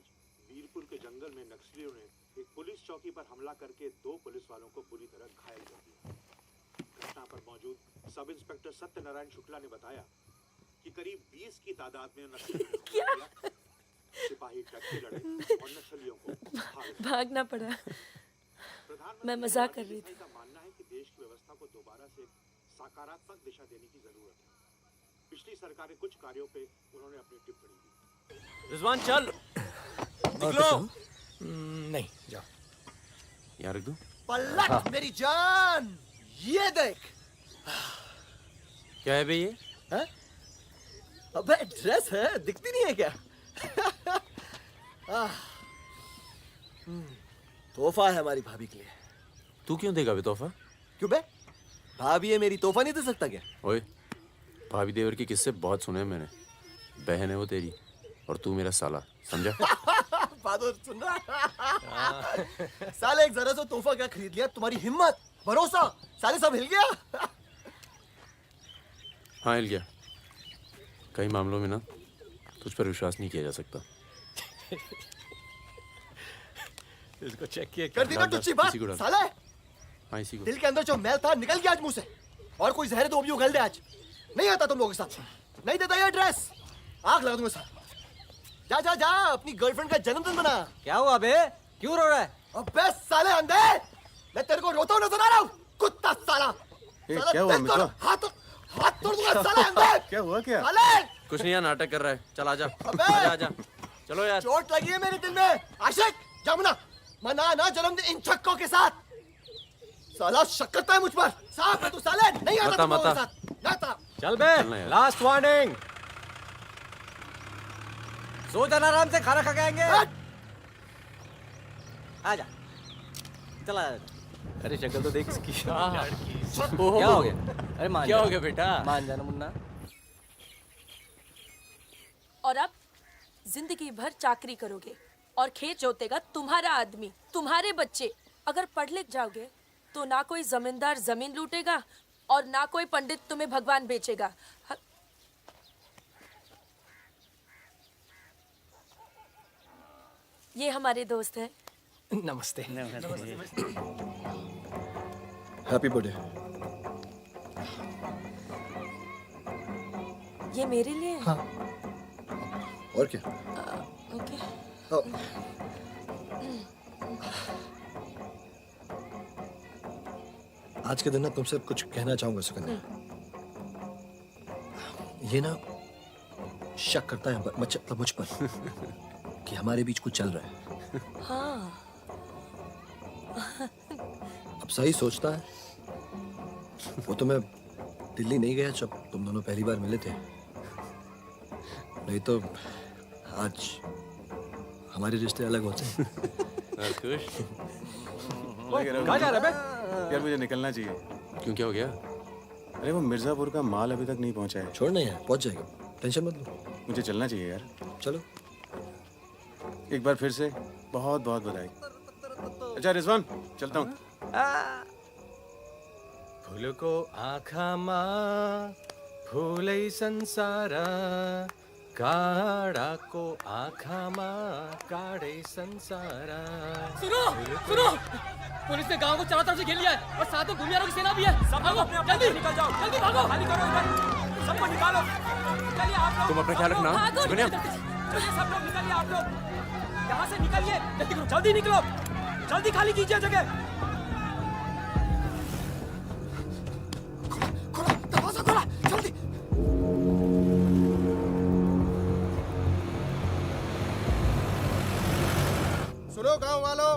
वीरपुर के जंगल में नक्सलियों ने एक पुलिस चौकी पर हमला करके 2 पुलिस वालों को बुरी तरह घायल कर दिया। घटना पर मौजूद सब इंस्पेक्टर सत्यनारायण शुक्ला ने बताया कि करीब 20 की तादाद में नक्सलियों सिपाही डट के लड़े और नक्सलियों को भागना पड़ा। मैं मजाक कर रही थी। का मानना है कि देश की व्यवस्था को दोबारा से सकारात्मक दिशा देने की जरूरत है। पिछली सरकार के कुछ कार्यों पे उन्होंने अपनी टिप्पणी दी। रिजवान चल निकलो। नहीं जाओ। यहाँ रख दो। पलट मेरी जान, ये देख। क्या है बे ये? है? अबे ड्रेस है, दिखती नहीं है क्या? तोहफा है हमारी भाभी के लिए। तू क्यों देगा बे तोहफा? क्यों बे? भाभी है मेरी, तोहफा नहीं दे सकता क्या? ओए, भाभी देवर के किस्से बहुत सुने हैं मैंने। बहन है वो तेरी और तू मेरा साला, समझा? बहादुर सुन रहा? साले एक जरा सा तोहफा क्या खरीद लिया? तुम्हारी हिम्मत, भरोसा, साले सब हिल गया। हाँ हिल गया। कई मामलों में ना तुझ पर विश्वास नहीं किया जा सकता। इसको चेक किया कर दी ना तुच्छी बात, साले। हाँ इसी को। दिल के अंदर जो मैल था निकल गया आज मुंह से। और कोई जहर दो भी उगल दे आज। नहीं आता तुम लोगों के साथ। नहीं देता ये ड्रेस, आग लगा दूंगा साथ। जा जा जा, अपनी गर्लफ्रेंड का जन्मदिन मना। क्या हुआ बे? क्यों रो रहा है? अबे साले अंधे, मैं तेरे को रोता हुआ नजर आ रहा हूँ, कुत्ता साला। क्या हुआ मित्रा? हाथ तोड़ दूंगा साले अंधे। क्या हुआ क्या? साले कुछ नहीं यार, नाटक कर रहा है। चल आजा। अबे आजा चलो यार। चोट लगी है मेरे दिल में। आशिक जमुना, मना ना जन्मदिन इन छक्कों के साथ। साला शक करता है मुझ पर। साफ है तू साले, नहीं आता तुम लोगों के साथ। नाता। चल बे, लास्ट वार्निंग। सो जाना आराम से, खाना खा के आएंगे। आजा, चला। अरे शक्ल तो देख इसकी। क्या हो गया? अरे मान क्या जा। हो गया बेटा? मान जाना मुन्ना। और अब जिंदगी भर चाकरी करोगे और खेत जोतेगा तुम्हारा आदमी, तुम्हारे बच्चे। अगर पढ़ लिख जाओगे तो ना कोई जमींदार जमीन लूटेगा और ना कोई पंडित तुम्हें भगवान बेचेगा। ये हमारे दोस्त हैं। नमस्ते। Happy birthday. ये मेरे लिए है? हाँ। और क्या? ओके। आज के दिन ना तुमसे कुछ कहना चाहूंगा सुकन्या। ये ना शक करता है मतलब मुझ पर कि हमारे बीच कुछ चल रहा है। हाँ। अब सही सोचता है। वो तो मैं दिल्ली नहीं गया जब तुम दोनों पहली बार मिले थे। नहीं तो आज हमारे रिश्ते अलग होते हैं। कहाँ जा रहा है बे? यार मुझे निकलना चाहिए। क्यों, क्या हो गया? अरे वो मिर्जापुर का माल अभी तक नहीं पहुंचा है। छोड़ना है, पहुंच जाएगा, टेंशन मत लो। मुझे चलना चाहिए यार। चलो। एक बार फिर से बहुत बहुत बधाई। अच्छा रिजवान, चलता हूँ। फूलको आँखामा फूलै संसार, काँडाको आँखामा काँडै संसार। सुनो सुनो, पुलिस ने गांव को चारों तरफ से घेर लिया है और साथ में भूमिहारों की सेना भी है। सब भागो, जल्दी निकल जाओ, जल्दी भागो, खाली करो इधर, सबको निकालो। चलिए आप लोग, तुम अपना ख्याल रखना। चलिए सब लोग निकलिए, आप लोग यहाँ से निकलिए, जल्दी करो, जल्दी निकलो, जल्दी खाली कीजिए जगह। दरवाजा खोला, जल्दी। सुनो गांव वालों,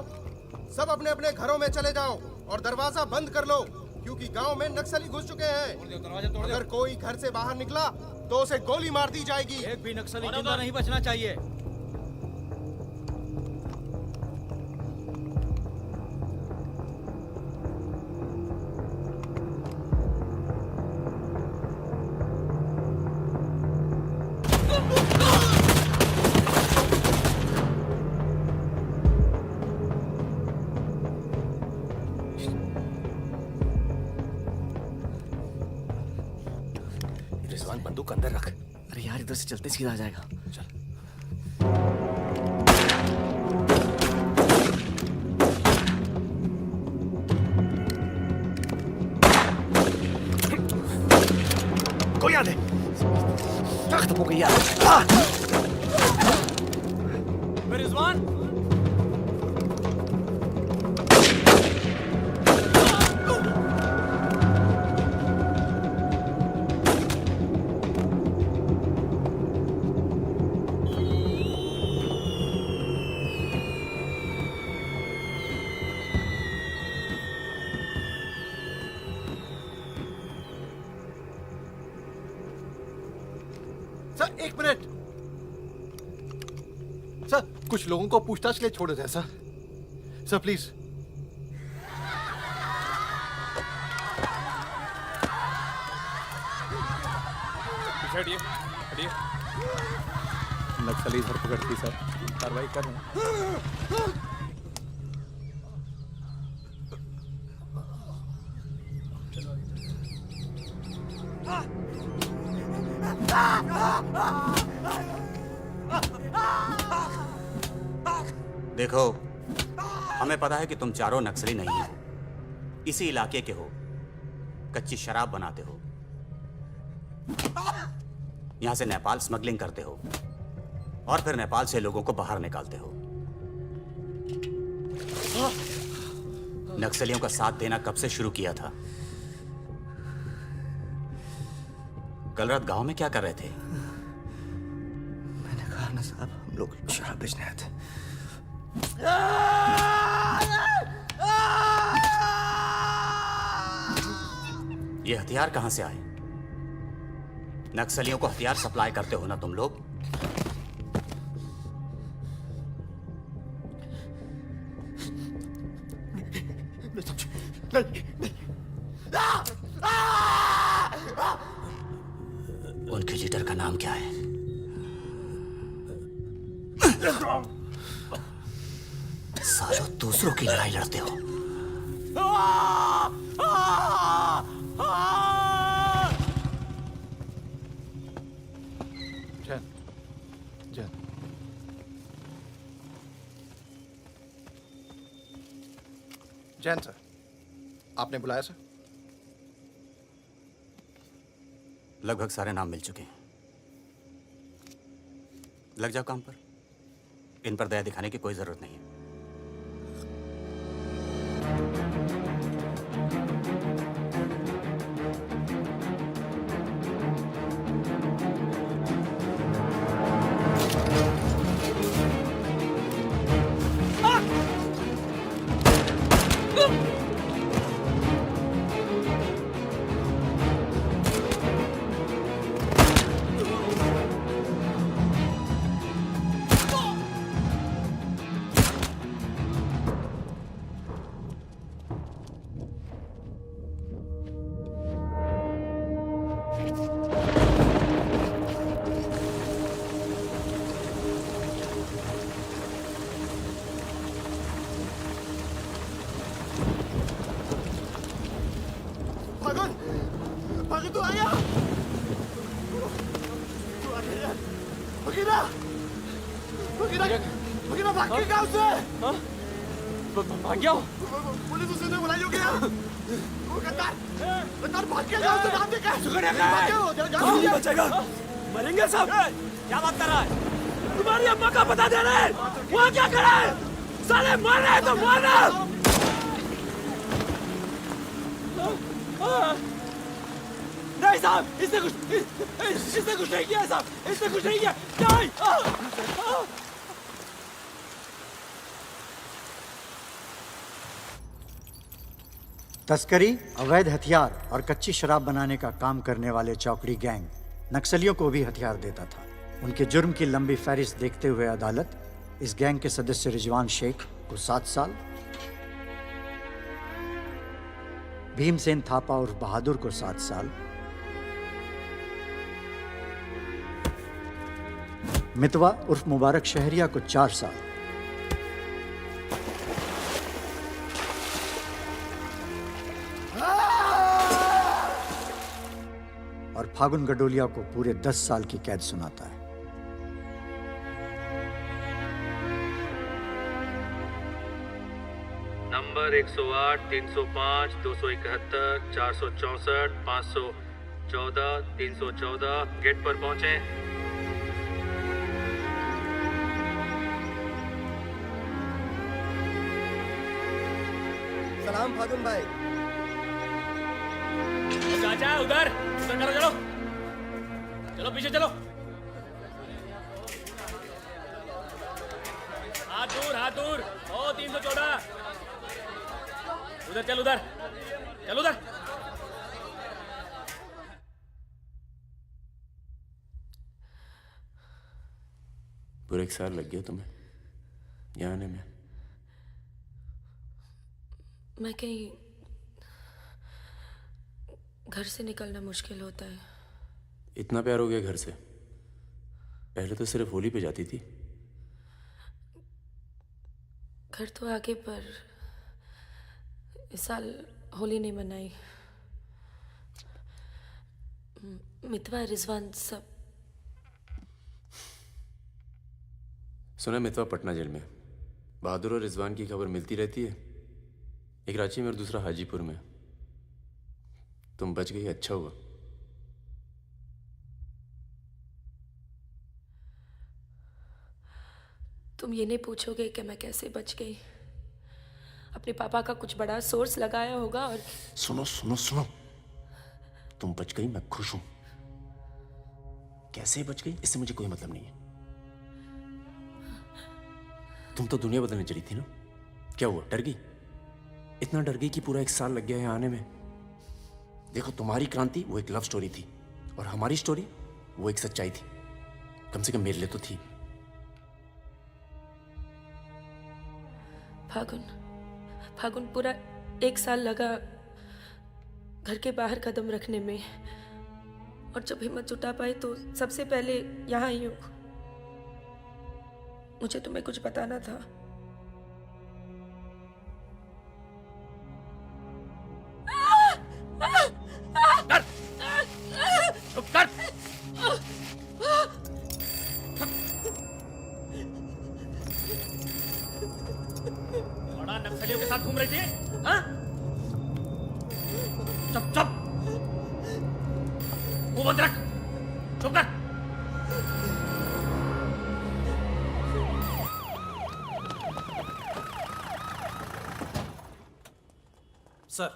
सब अपने अपने घरों में चले जाओ और दरवाजा बंद कर लो, क्योंकि गांव में नक्सली घुस चुके हैं। अगर कोई घर से बाहर निकला तो उसे गोली मार दी जाएगी। एक भी नक्सली जिंदा नहीं बचना चाहिए। रिजवान बंदूक अंदर रख। अरे यार इधर से चलते सीधा आ जाएगा। चल। कोई आ दे। खत्म हो गई यार। रिजवान, सर एक मिनट। सर कुछ लोगों को पूछताछ के लिए छोड़ दें सर। Sir please. हटिए हटिए। नक्सली धरपकड़ की सर, कार्रवाई कर रहे हैं। देखो, हमें पता है कि तुम चारों नक्सली नहीं हो, इसी इलाके के हो, कच्ची शराब बनाते हो, यहां से नेपाल स्मगलिंग करते हो और फिर नेपाल से लोगों को बाहर निकालते हो। नक्सलियों का साथ देना कब से शुरू किया था? कल रात गांव में क्या कर रहे थे? मैंने कहा ना साहब, हम लोग शराब बेचने आए थे। ये हथियार कहां से आए? नक्सलियों को हथियार सप्लाई करते हो ना तुम लोग? उनके लीडर का नाम क्या है? सालों दूसरों की लड़ाई लड़ते हो। जैन, जैन। जैन सर, आपने बुलाया सर? लगभग सारे नाम मिल चुके हैं। लग जाओ काम पर। इन पर दया दिखाने की कोई जरूरत नहीं है। आगे तू आया बगीरा बगीरा बगीरा भाग के गाँव से भाग गया पुलिस उसे ने बुलाई होगी यार वो गद्दार भाग के गाँव से नाम देखा बचेगा मरेंगे सब क्या बात कर रहा है तुम्हारी अम्मा का पता दे रहे हैं वहाँ क्या कर रहा है साले मर रहे हैं तो मारना नहीं साहब इसने कुछ नहीं किया साहब इसने कुछ नहीं किया नहीं तस्करी, अवैध हथियार और कच्ची शराब बनाने का काम करने वाले चौकड़ी गैंग नक्सलियों को भी हथियार देता था। उनके जुर्म की लंबी फहरिस्त देखते हुए अदालत इस गैंग के सदस्य रिजवान शेख को 7 साल, भीमसेन थापा उर्फ बहादुर को 7 साल, मितवा उर्फ मुबारक शहरिया को 4 साल और फागुन गडोलिया को पूरे 10 साल की कैद सुनाता है। नंबर 108, 305, 271, 464, 514, 314 गेट पर पहुंचे। सलाम फागुन भाई। चाचा उधर करो चलो चलो पीछे चलो हाथ दूर ओ 314 उधर चल उधर पूरे 1 साल लग गया तुम्हें यहाँ आने में। मैं कहीं घर से निकलना मुश्किल होता है। इतना प्यार हो गया घर से? पहले तो सिर्फ होली पे जाती थी। घर तो आगे पर इस साल होली नहीं मनाई। मितवा रिजवान सब। सुना मितवा पटना जेल में। बहादुर और रिजवान की खबर मिलती रहती है, एक रांची में और दूसरा हाजीपुर में। तुम बच गई, अच्छा हुआ। तुम ये नहीं पूछोगे कि मैं कैसे बच गई। अपने पापा का कुछ बड़ा सोर्स लगाया होगा और सुनो सुनो सुनो, तुम बच गई, मैं खुश हूं। कैसे बच गई इससे मुझे कोई मतलब नहीं है। तुम तो दुनिया बदलने चली थी ना, क्या हुआ, डर गई? इतना डर गई कि पूरा 1 साल लग गया है आने में। देखो, तुम्हारी क्रांति वो एक लव स्टोरी थी और हमारी स्टोरी वो एक सच्चाई थी। कम से कम मेरे लिए तो थी। फागुन पूरा 1 साल लगा घर के बाहर कदम रखने में, और जब हिम्मत जुटा पाई तो सबसे पहले यहाँ आई हूँ। मुझे तुम्हें कुछ बताना था। बड़ा नक्सलियों के साथ घूम रही थी, हाँ? चुप मुंह बंद रख, चुप कर। Sir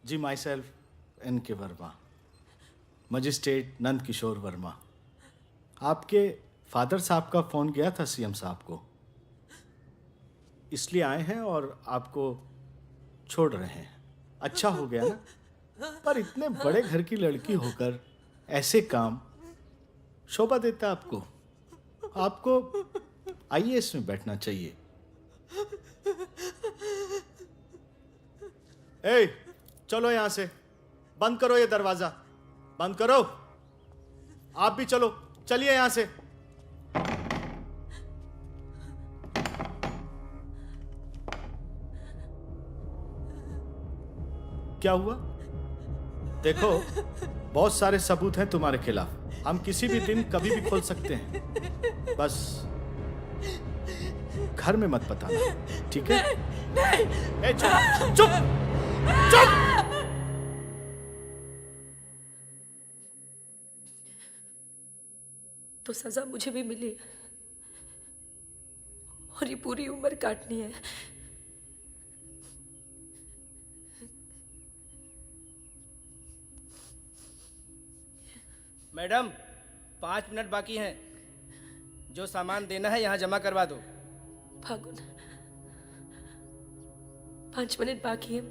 ji, myself N.K. Verma, magistrate Nand Kishore Verma. आपके फादर साहब का फ़ोन गया था सीएम साहब को, इसलिए आए हैं और आपको छोड़ रहे हैं। अच्छा हो गया ना, पर इतने बड़े घर की लड़की होकर ऐसे काम शोभा देता आपको। आपको IAS में बैठना चाहिए। ए, चलो यहाँ से, बंद करो ये दरवाजा, बंद करो। आप भी चलो, चलिए यहां से। क्या हुआ? देखो, बहुत सारे सबूत हैं तुम्हारे खिलाफ। हम किसी भी दिन कभी भी खोल सकते हैं। बस घर में मत बताना, ठीक है? ए, चुप चुप चुप। तो सजा मुझे भी मिली और ये पूरी उम्र काटनी है। मैडम 5 मिनट बाकी हैं। जो सामान देना है यहाँ जमा करवा दो। फागुन, 5 मिनट बाकी है,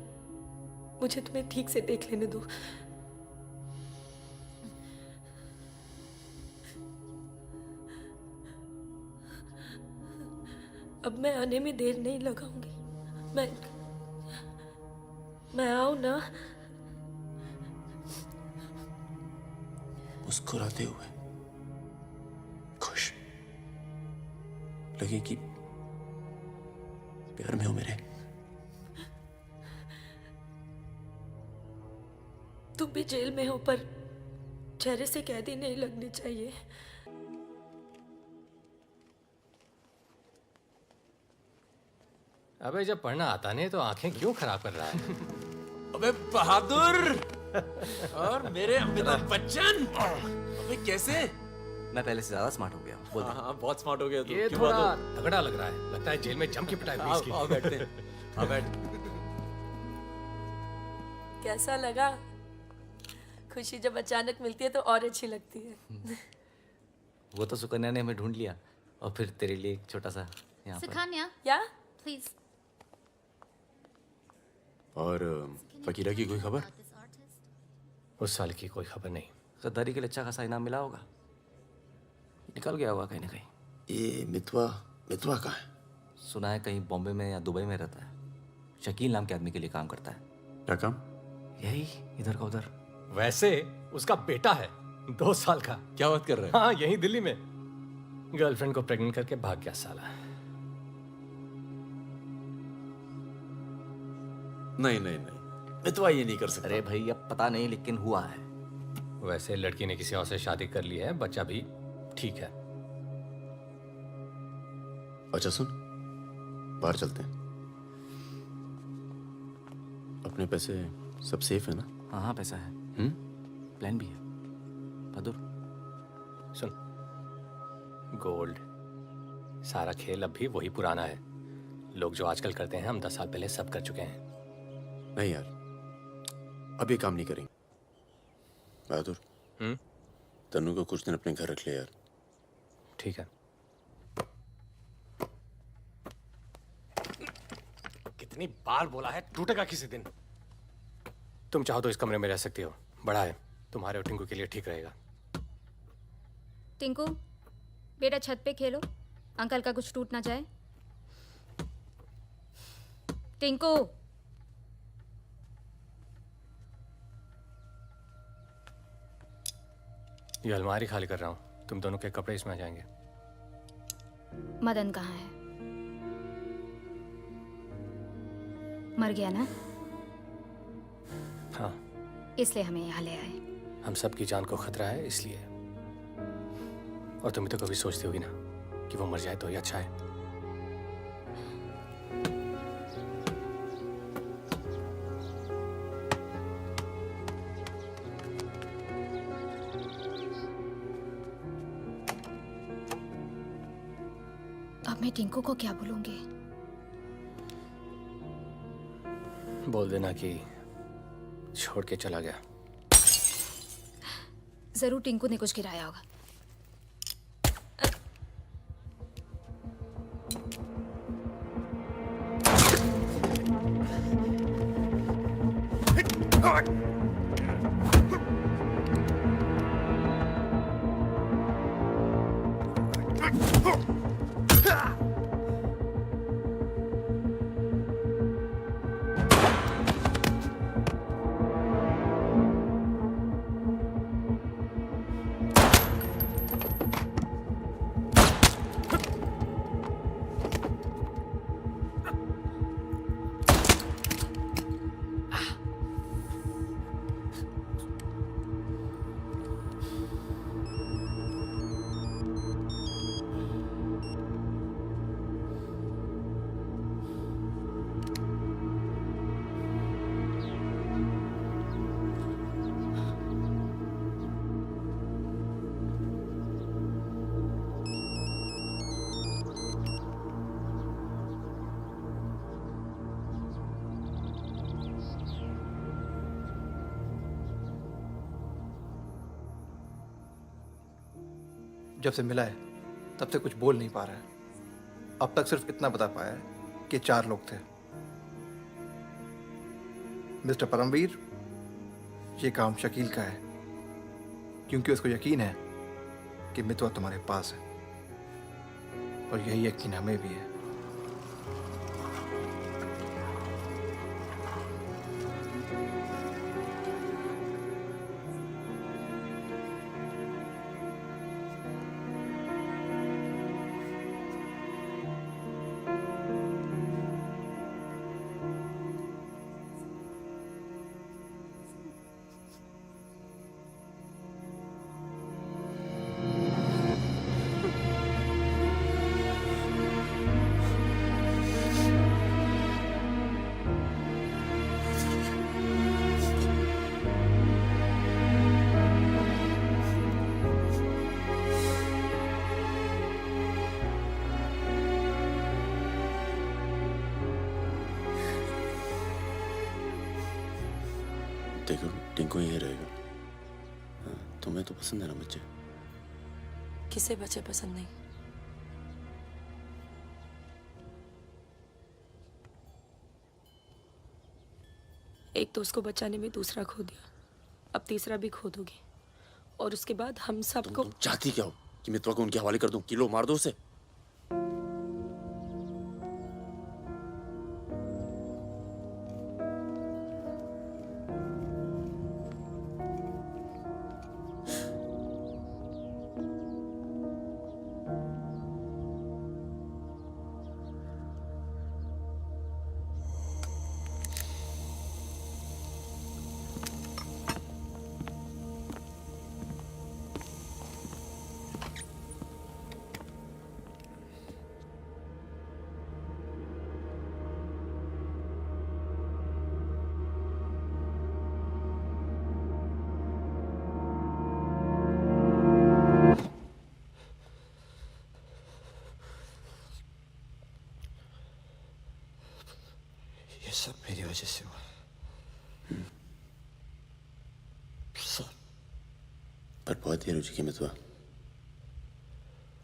मुझे तुम्हें ठीक से देख लेने दो। अब मैं आने में देर नहीं लगाऊंगी। मैं आऊं ना? मुस्कुराते हुए, खुश, लगे कि प्यार में हो मेरे। तुम भी जेल में हो, पर चेहरे से कैदी नहीं लगनी चाहिए। अबे जब पढ़ना आता नहीं तो आंखें क्यों खराब कर रहा है? अबे बहादुर और मेरे अमिताभ बच्चन, अबे कैसे? मैं पहले से ज्यादा स्मार्ट हो गया। बोल दे। हाँ, बहुत स्मार्ट हो गया तू। ये क्यों थोड़ा बहादुर? तगड़ा लग रहा है। लगता है जेल में जम की पिटाई हुई इसकी। आओ बैठते हैं। हाँ बैठ। कैसा लगा? खुशी जब अचानक मिलती है तो और अच्छी लगती है। वो तो सुकन्या ने हमें ढूंढ लिया और फिर तेरे लिए एक छोटा सा यहाँ पर। सुकन्या, या प्लीज। और फकीरा की कोई खबर? उस साल की कोई खबर नहीं। गद्दारी के लिए अच्छा खासा इनाम मिला होगा, निकल गया होगा कहीं ना कहीं। ये मितवा कहाँ है? सुना है कहीं बॉम्बे में या दुबई में रहता है। शकील नाम के आदमी के लिए काम करता है। क्या काम? यही इधर का उधर। वैसे उसका बेटा है 2 साल का। क्या बात कर रहे हैं? हाँ, यहीं दिल्ली में गर्लफ्रेंड को प्रेग्नेंट करके भाग गया साला। नहीं, मितवा ये नहीं कर सकता। अरे भाई अब पता नहीं, लेकिन हुआ है। वैसे लड़की ने किसी और से शादी कर ली है, बच्चा भी ठीक है। अच्छा सुन, बाहर चलते हैं। अपने पैसे सब सेफ है ना? हाँ हाँ, पैसा है। प्लान भी है। बहादुर सुन, गोल्ड सारा खेल अब भी वही पुराना है। लोग जो आजकल करते हैं हम 10 साल पहले सब कर चुके हैं। नहीं यार, अब ये काम नहीं करेंगे। बहादुर, तन्नू को कुछ दिन अपने घर रख ले यार। ठीक है। कितनी बार बोला है, टूटेगा किसी दिन। तुम चाहो तो इस कमरे में रह सकती हो, बड़ा है, तुम्हारे और टिंकू के लिए ठीक रहेगा। टिंकू बेटा छत पे खेलो, अंकल का कुछ टूट ना जाए। टिंकू, ये अलमारी खाली कर रहा हूँ, तुम दोनों के कपड़े इसमें आ जाएंगे। मदन कहाँ है? मर गया ना? हाँ, इसलिए हमें यहाँ ले आए। हम सबकी जान को खतरा है इसलिए। और तुम तो कभी सोचती होगी ना कि वो मर जाए तो ही अच्छा है। अब मैं टिंकू को क्या बोलूंगी? बोल देना कि छोड़ के चला गया। जरूर टिंकू ने कुछ गिराया होगा। जब से मिला है तब से कुछ बोल नहीं पा रहा है। अब तक सिर्फ इतना बता पाया है कि 4 लोग थे। मिस्टर परमवीर, ये काम शकील का है, क्योंकि उसको यकीन है कि मितवा तुम्हारे पास है, और यही यकीन हमें भी है। देखो टिंकू यही रहेगा। हाँ, तुम्हें तो पसंद है ना बच्चे? किसे बच्चे पसंद नहीं? एक दोस्त को बचाने में दूसरा खो दिया, अब तीसरा भी खो दूंगी, और उसके बाद हम सबको। तुम चाहती क्या हो कि मितवा को उनके हवाले कर दूं? किलो मार दो उसे। ये सब मेरी वजह से हुआ। पर बहुत देर हो चुकी मितवा।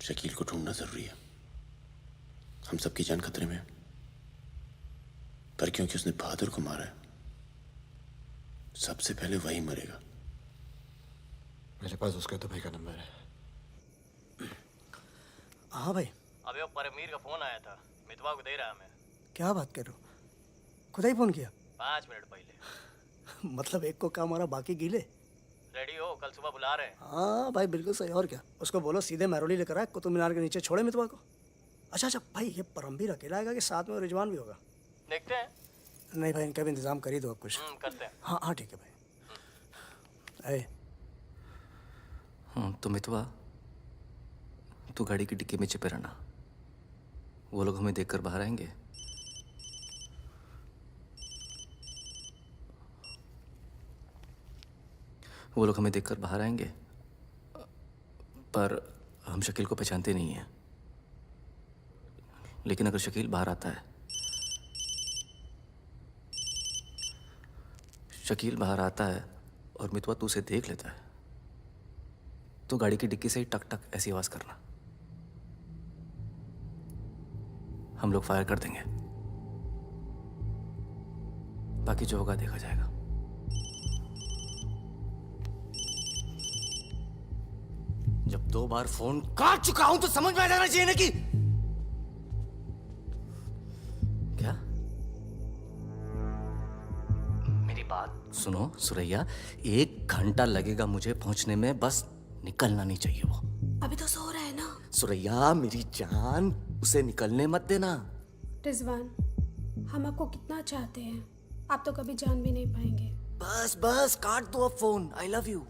शकील को ढूंढना जरूरी है। हम सबकी जान खतरे में है। पर क्योंकि उसने बहादुर को मारा है, सबसे पहले वही मरेगा। मेरे पास उसका दुबई का नंबर है। हाँ भाई। अबे वो परमीर का फोन आया था, मितवा को दे रहा हमें। क्या बात कर रहे हो? खुदा ही फोन किया? 5 मिनट पहले। मतलब एक को काम हो रहा, बाकी गीले। रेडी हो, कल सुबह बुला रहे हैं। हाँ भाई बिल्कुल सही। और क्या, उसको बोलो सीधे महरौली लेकर आए, कुतुब मीनार के नीचे छोड़े मितवा को। अच्छा भाई, ये परमवीर अकेला आएगा कि साथ में रिजवान भी होगा? देखते हैं। नहीं भाई, इनका भी इंतजाम कर ही दो आप कुछ। करते हैं। हाँ हाँ ठीक है भाई। तो मितवा, तू गाड़ी की डिक्की में छिपे रहना। वो लोग हमें देखकर बाहर आएंगे। वो लोग हमें देखकर बाहर आएंगे, पर हम शकील को पहचानते नहीं हैं। लेकिन अगर शकील बाहर आता है, शकील बाहर आता है और मितवा तू उसे देख लेता है, तो गाड़ी की डिक्की से ही टक टक ऐसी आवाज करना। हम लोग फायर कर देंगे, बाकी जो होगा देखा जाएगा। जब 2 बार फोन काट चुका हूं तो समझ में आ जाना चाहिए ना कि क्या। मेरी बात सुनो सुरैया, 1 घंटा लगेगा मुझे पहुंचने में, बस निकलना नहीं चाहिए वो। अभी तो सो रहा है ना। सुरैया मेरी जान, उसे निकलने मत देना। रिजवान, हम आपको कितना चाहते हैं, आप तो कभी जान भी नहीं पाएंगे। बस बस काट दो अब फोन। I love you.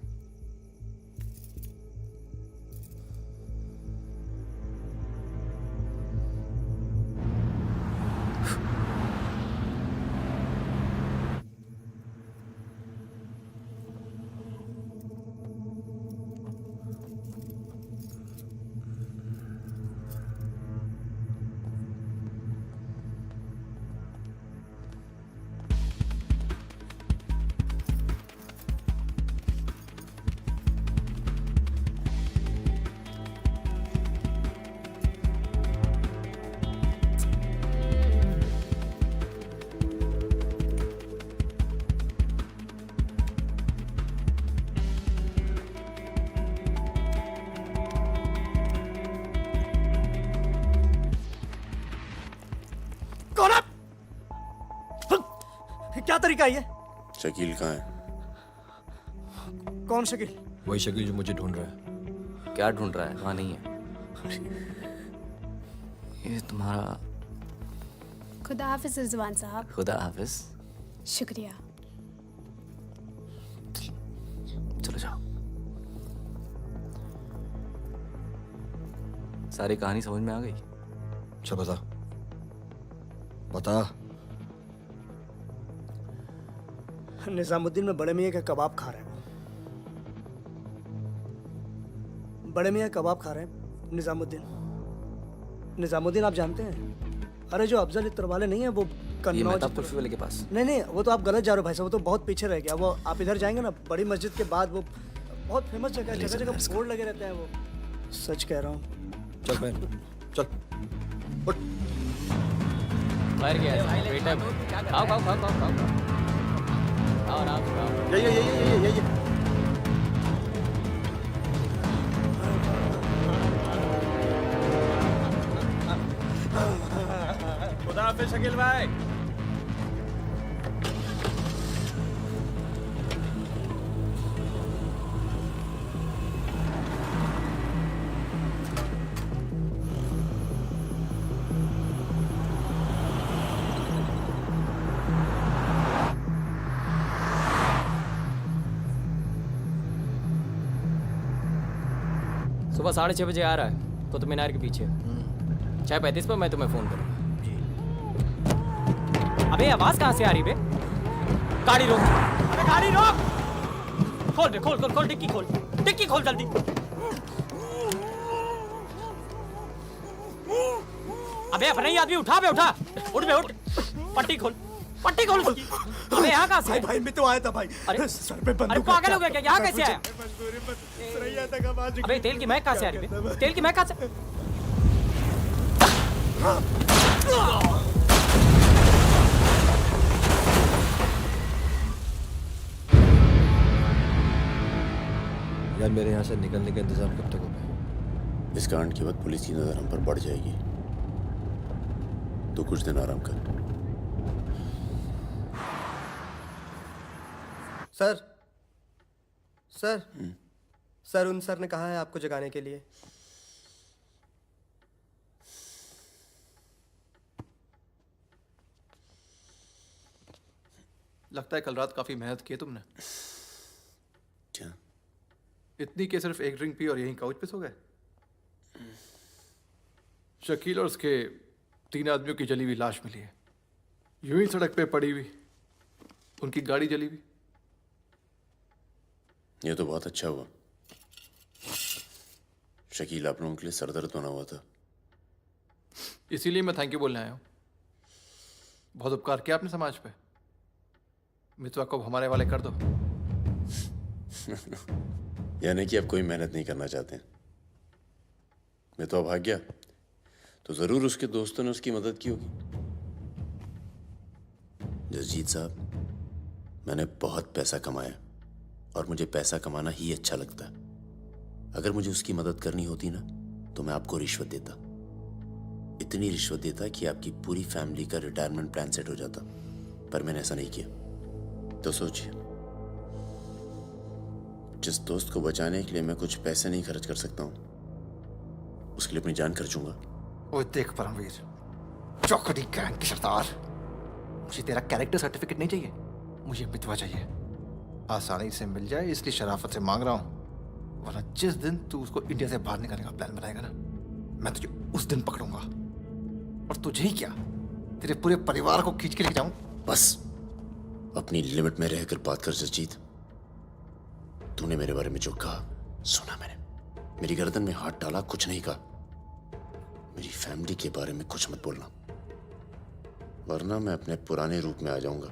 कौन आप? क्या तरीका है ये? शकील कहाँ है? कौन शकील? वही शकील जो मुझे ढूंढ रहा है। क्या ढूंढ रहा है? वहां नहीं है। ये तुम्हारा। खुदा हाफिज रिजवान साहब। खुदा हाफिज। शुक्रिया। चलो जाओ। सारी कहानी समझ में आ गई? अच्छा बता बता। निजामुद्दीन में बड़े मियाँ का कबाब खा रहे हैं। बड़े मियाँ कबाब खा रहे हैं निजामुद्दीन आप जानते हैं? अरे जो अफजल इत्र वाले नहीं है वो ये मेहताब कुल्फी वाले के पास। नहीं वो तो आप गलत जा रहे हो भाई साहब, वो तो बहुत पीछे रह गया। वो आप इधर जाएंगे ना, बड़ी मस्जिद के बाद वो बहुत फेमस जगह है, जगह जगह बोर्ड लगे रहते हैं। वो सच कह रहा हूँ। चल बहन चल उठ। बाहर गया बेटा। खाओ खाओ खाओ खाओ खाओ खाओ आराम से खाओ। ये खुदा हाफिज शकील भाई। सुबह 6:30 बजे आ रहा है कुतुब मीनार के पीछे। 6:35 पर मैं तुम्हें फोन करूंगा। अबे आवाज कहाँ से आ रही बे? गाड़ी रोक। अबे गाड़ी रोक। खोल बे खोल खोल खोल डिक्की खोल। डिक्की खोल जल्दी। अबे अपना ही आदमी उठा बे उठा। उठ बे उठ। पट्टी खोल। पट्टी खोल उसकी। अबे यहाँ कहाँ से? भाई मैं तो आया था भाई। अरे सर पे बंदूक। अरे पागल हो गया क्या? यहाँ कैसे आया? तक आवाज। अबे तेल की महक कहाँ से आ रही बे? तेल की महक कहाँ से? यार मेरे यहाँ से निकलने का इंतजाम कब तक होगा? इस कांड के बाद पुलिस की नजर हम पर बढ़ जाएगी, तो कुछ दिन आराम कर। सर उन सर ने कहा है आपको जगाने के लिए। लगता है कल रात काफी मेहनत की है तुमने। क्या? इतनी कि सिर्फ एक ड्रिंक पी और यहीं काउच पे सो गए? शकील और उसके 3 आदमियों की जली हुई लाश मिली है, यूं ही सड़क पे पड़ी हुई। उनकी गाड़ी जली हुई। ये तो बहुत अच्छा हुआ। शकील आप लोगों के लिए सरदर्द बना हुआ था। इसीलिए मैं थैंक यू बोलने आया हूँ। बहुत उपकार किया आपने समाज पे। मितवा को हमारे वाले कर दो। यानी कि आप कोई मेहनत नहीं करना चाहते। मितवा भाग गया तो जरूर उसके दोस्तों ने उसकी मदद की होगी। जसजीत साहब, मैंने बहुत पैसा कमाया और मुझे पैसा कमाना ही अच्छा लगता है। अगर मुझे उसकी मदद करनी होती ना तो मैं आपको रिश्वत देता, इतनी रिश्वत देता कि आपकी पूरी फैमिली का रिटायरमेंट प्लान सेट हो जाता। पर मैंने ऐसा नहीं किया। तो सोचिए, जिस दोस्त को बचाने के लिए मैं कुछ पैसे नहीं खर्च कर सकता हूं, उसके लिए अपनी जान खर्चूंगा। ओए देख परमवीर, चौकड़ी गैंग की सरदार, मुझे तेरा कैरेक्टर सर्टिफिकेट नहीं चाहिए, मुझे मितवा चाहिए। आसानी से मिल जाए इसलिए शराफत से मांग रहा हूं, वरना जिस दिन तू उसको इंडिया से बाहर निकालने का प्लान बनाएगा ना, मैं तुझे उस दिन पकड़ूंगा। और तुझे ही क्या, तेरे पूरे परिवार को खींच के लेके जाऊं। बस अपनी लिमिट में रहकर बात कर जसजीत। तूने मेरे बारे में जो कहा सुना मैंने, मेरी गर्दन में हाथ डाला, कुछ नहीं कहा। मेरी फैमिली के बारे में कुछ मत बोलना, वरना मैं अपने पुराने रूप में आ जाऊंगा।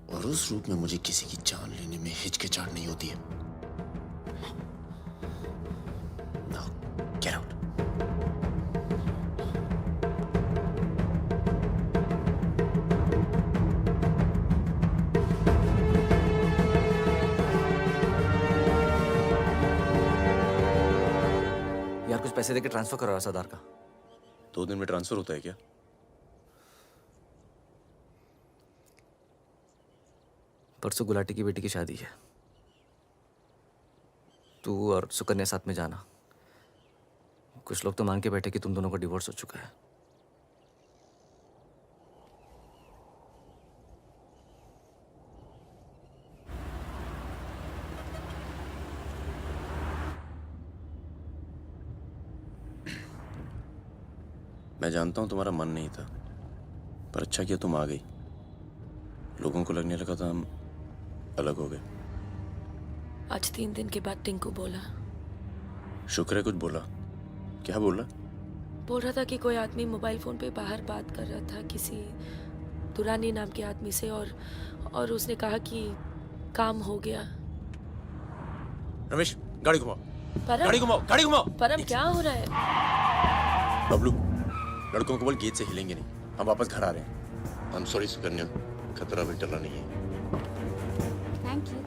और उस रूप में मुझे किसी की जान लेने में हिचकिचाहट नहीं होती है। Now, get out. यार कुछ पैसे देके ट्रांसफर करो सरदार का। 2 दिन में ट्रांसफर होता है क्या? परसों गुलाटी की बेटी की शादी है। तू और सुकन्या साथ में जाना। कुछ लोग तो मान के बैठे कि तुम दोनों का डिवोर्स हो चुका है। मैं जानता हूं तुम्हारा मन नहीं था, पर अच्छा किया तुम आ गई। लोगों को लगने लगा था हम अलग हो गए। आज 3 दिन के बाद टिंकू बोला। शुक्र है कुछ बोला। क्या बोला? बोल रहा था कि कोई आदमी मोबाइल फोन पे बाहर बात कर रहा था किसी दुरानी नाम के आदमी से, और उसने कहा कि काम हो गया। रमेश, गाड़ी घुमाओ। परम, गाड़ी घुमाओ, गाड़ी घुमाओ। परम क्या हो रहा है? बबलू, लड़कों को बोल गेट से हिलेंगे नहीं, हम वापस घर आ रहे हैं। आई एम सॉरी सुकन्या, खतरा भी टला नहीं है। Thank you.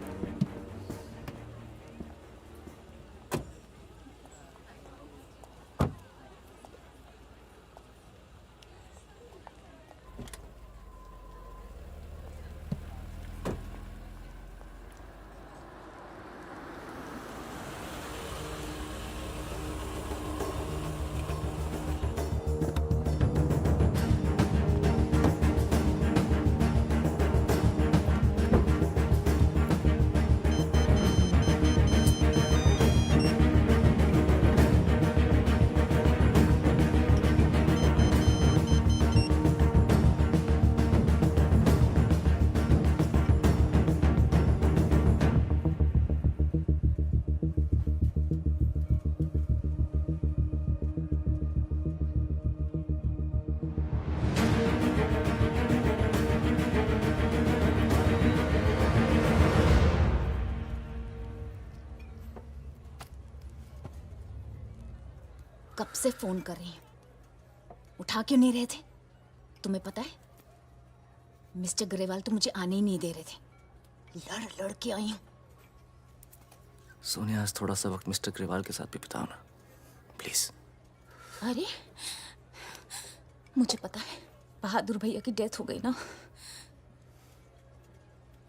कब से फोन कर रही हूं, उठा क्यों नहीं रहे थे? तुम्हें पता है मिस्टर ग्रेवाल तो मुझे आने ही नहीं दे रहे थे। लड़ लड़ के आई हूं। सोनिया, आज थोड़ा सा वक्त मिस्टर ग्रेवाल के साथ भी बिताओ ना, प्लीज। अरे मुझे पता है बहादुर भैया की डेथ हो गई ना।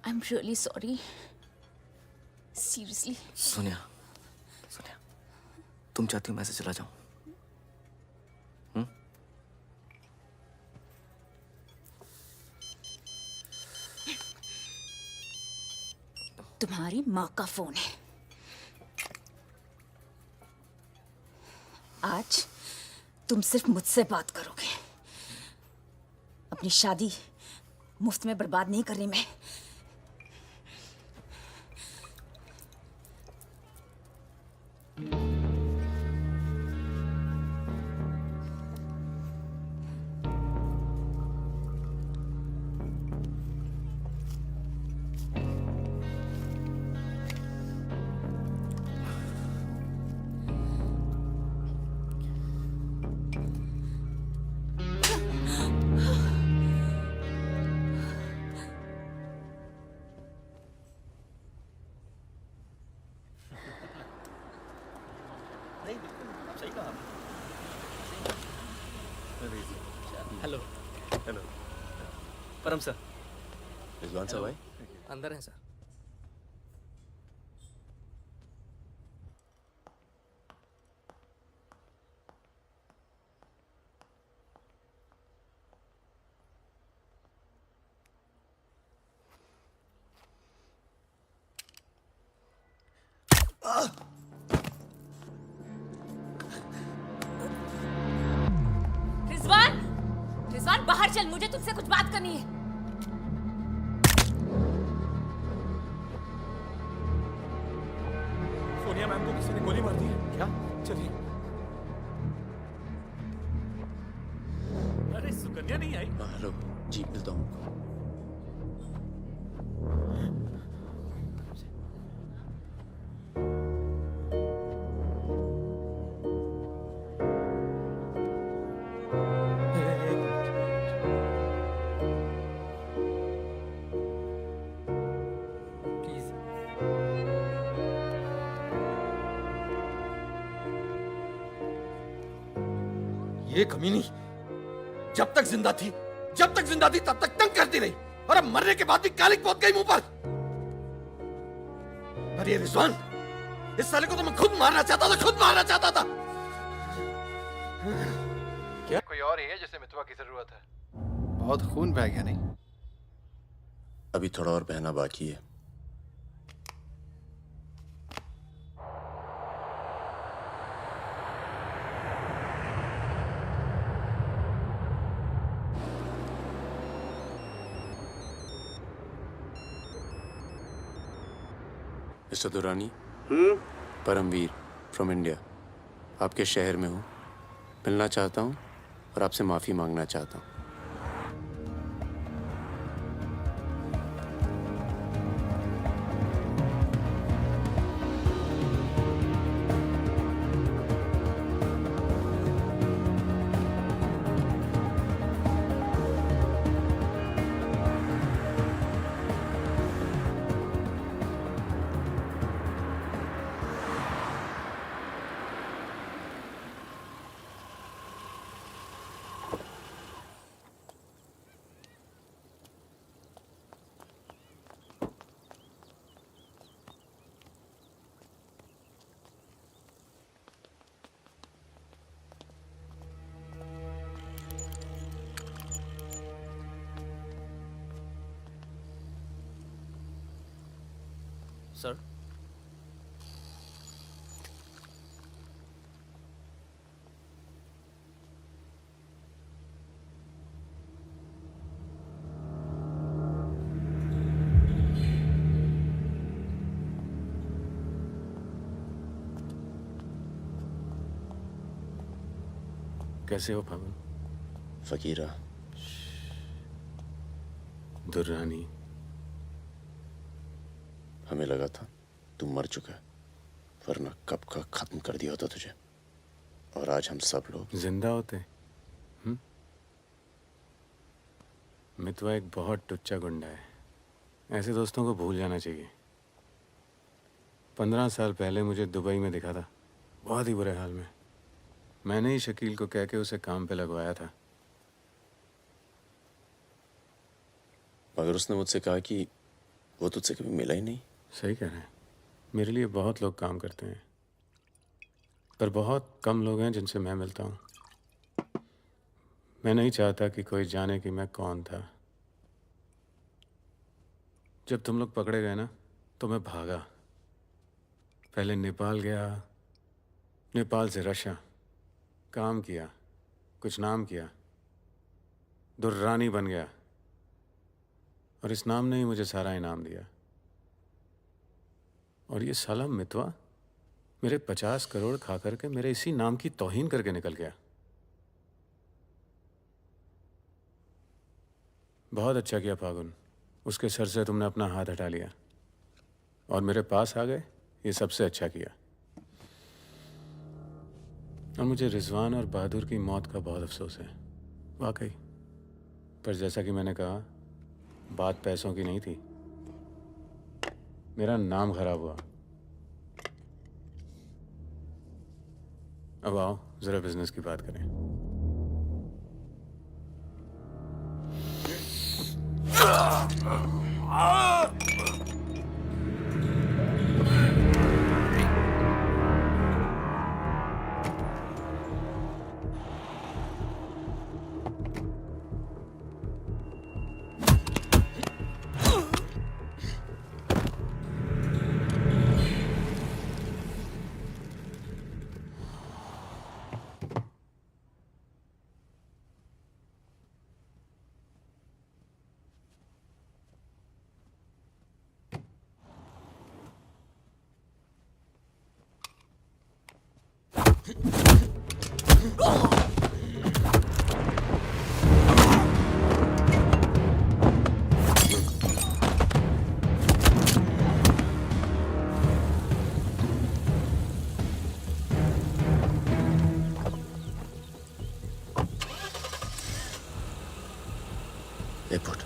I am really sorry, seriously. Sonia, Sonia, तुम चाहती हो मैं से चला जाऊं? तुम्हारी माँ का फोन है। आज तुम सिर्फ मुझसे बात करोगे। अपनी शादी मुफ्त में बर्बाद नहीं कर रही मैं। हेलो। हेलो। परम सर। रिजवान साहब आए? अंदर हैं सर। रिजवान, रिजवान बाहर चल, मुझे तुझसे कुछ बात करनी है। सोनिया मैम को किसी ने गोली मार दी है। क्या? चलिए। अरे सुकन्या नहीं आई? हेलो जी, मिलता हूँ। ये कमीनी जब तक जिंदा थी तब तक तंग करती रही, और अब मरने के बाद भी कालिक पहुंच गई मुंह पर। अरे रिजवान, इस साले को तो मैं खुद मारना चाहता था। क्या कोई और ही है जिसे मितवा की जरूरत है? बहुत खून बह गया नहीं? अभी थोड़ा और बहना बाकी है। Mister Durrani, Paramvir from India, आपके शहर में हूँ, मिलना चाहता हूँ और आपसे माफ़ी मांगना चाहता हूँ। सर, कैसे हो फागुन? फकीरा, दुर्रानी, हमें लगा था तू मर चुका है, वरना कब का खत्म कर दिया होता तुझे। और आज हम सब लोग जिंदा होते। मितवा एक बहुत टुच्चा गुंडा है, ऐसे दोस्तों को भूल जाना चाहिए। 15 साल पहले मुझे दुबई में दिखा था, बहुत ही बुरे हाल में। मैंने ही शकील को कह के उसे काम पे लगवाया था। मगर उसने मुझसे कहा कि वो तुझसे कभी मिला ही नहीं। सही कह रहे हैं, मेरे लिए बहुत लोग काम करते हैं, पर बहुत कम लोग हैं जिनसे मैं मिलता हूँ। मैं नहीं चाहता कि कोई जाने कि मैं कौन था। जब तुम लोग पकड़े गए ना, तो मैं भागा। पहले नेपाल गया, नेपाल से रशिया, काम किया, कुछ नाम किया, दुर्रानी बन गया, और इस नाम ने ही मुझे सारा इनाम दिया। और ये साला मितवा मेरे 50 करोड़ खा करके मेरे इसी नाम की तौहीन करके निकल गया। बहुत अच्छा किया फागुन, उसके सर से तुमने अपना हाथ हटा लिया और मेरे पास आ गए, ये सबसे अच्छा किया। और मुझे रिजवान और बहादुर की मौत का बहुत अफसोस है, वाकई। पर जैसा कि मैंने कहा, बात पैसों की नहीं थी, मेरा नाम खराब हुआ। अब आओ जरा बिजनेस की बात करें। एयरपोर्ट।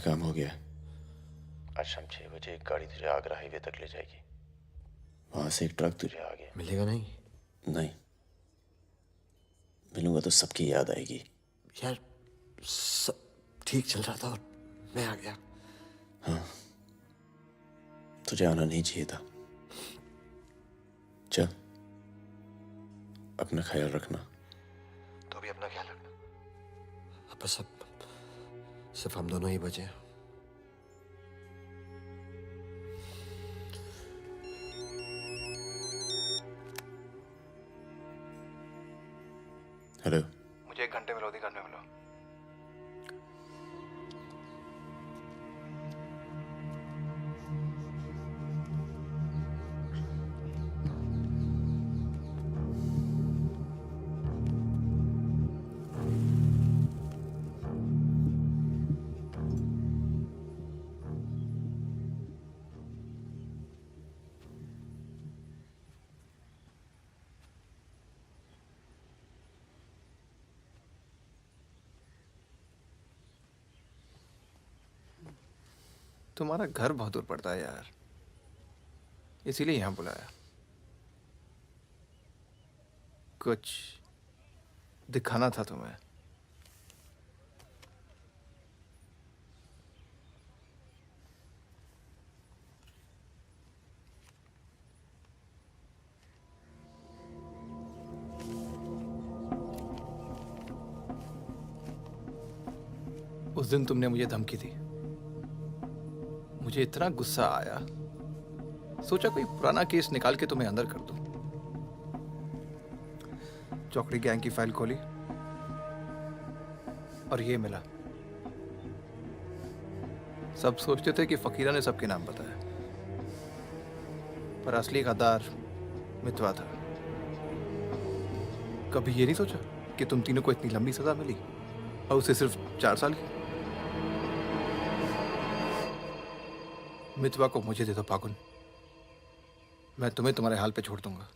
काम हो गया। आज शाम 6 बजे एक गाड़ी तुझे आगरा हाईवे तक ले जाएगी। वहां से एक ट्रक तुझे आगे मिलेगा नहीं? नहीं, मिलूंगा तो सबकी याद आएगी। यार सब ठीक चल रहा था और मैं आ गया। हाँ, तुझे आना नहीं चाहिए था। चल, अपना ख्याल रखना। तो भी अपना ख्याल रखना। अब बस अब सिर्फ हम दोनों ही बचे हैं। हेलो, मुझे 1 घंटे में लोधी करने मिलो। तुम्हारा घर बहुत दूर पड़ता है यार, इसीलिए यहाँ बुलाया। कुछ दिखाना था तुम्हें। उस दिन तुमने मुझे धमकी दी, मुझे इतना गुस्सा आया, सोचा कोई पुराना केस निकाल के तुम्हें अंदर कर दूं। चौकड़ी गैंग की फाइल खोली और ये मिला। सब सोचते थे कि फकीरा ने सबके नाम बताया, पर असली गद्दार मितवा था। कभी ये नहीं सोचा कि तुम तीनों को इतनी लंबी सजा मिली और उसे सिर्फ 4 साल की। मितवा को मुझे दे दो फागुन, मैं तुम्हें तुम्हारे हाल पे छोड़ दूंगा।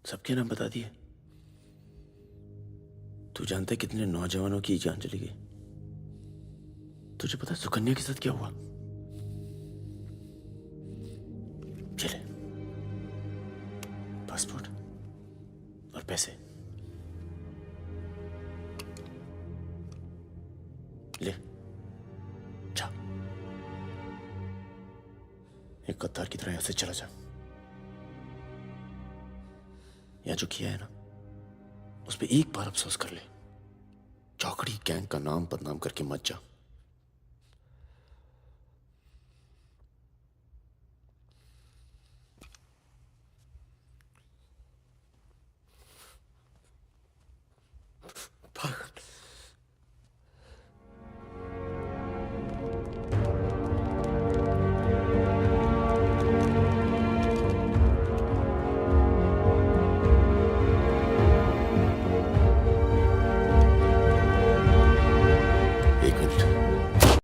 सबके नाम बता दिए। तू जानता है कितने नौजवानों की जान चली गई? तुझे पता है सुकन्या के साथ क्या हुआ? चले, पासपोर्ट और पैसे ले, जा। एक गद्दार की तरह यहां से चला जा। या जो किया है ना, उस पर एक बार अफसोस कर ले। चौकड़ी गैंग का नाम बदनाम करके मत जा।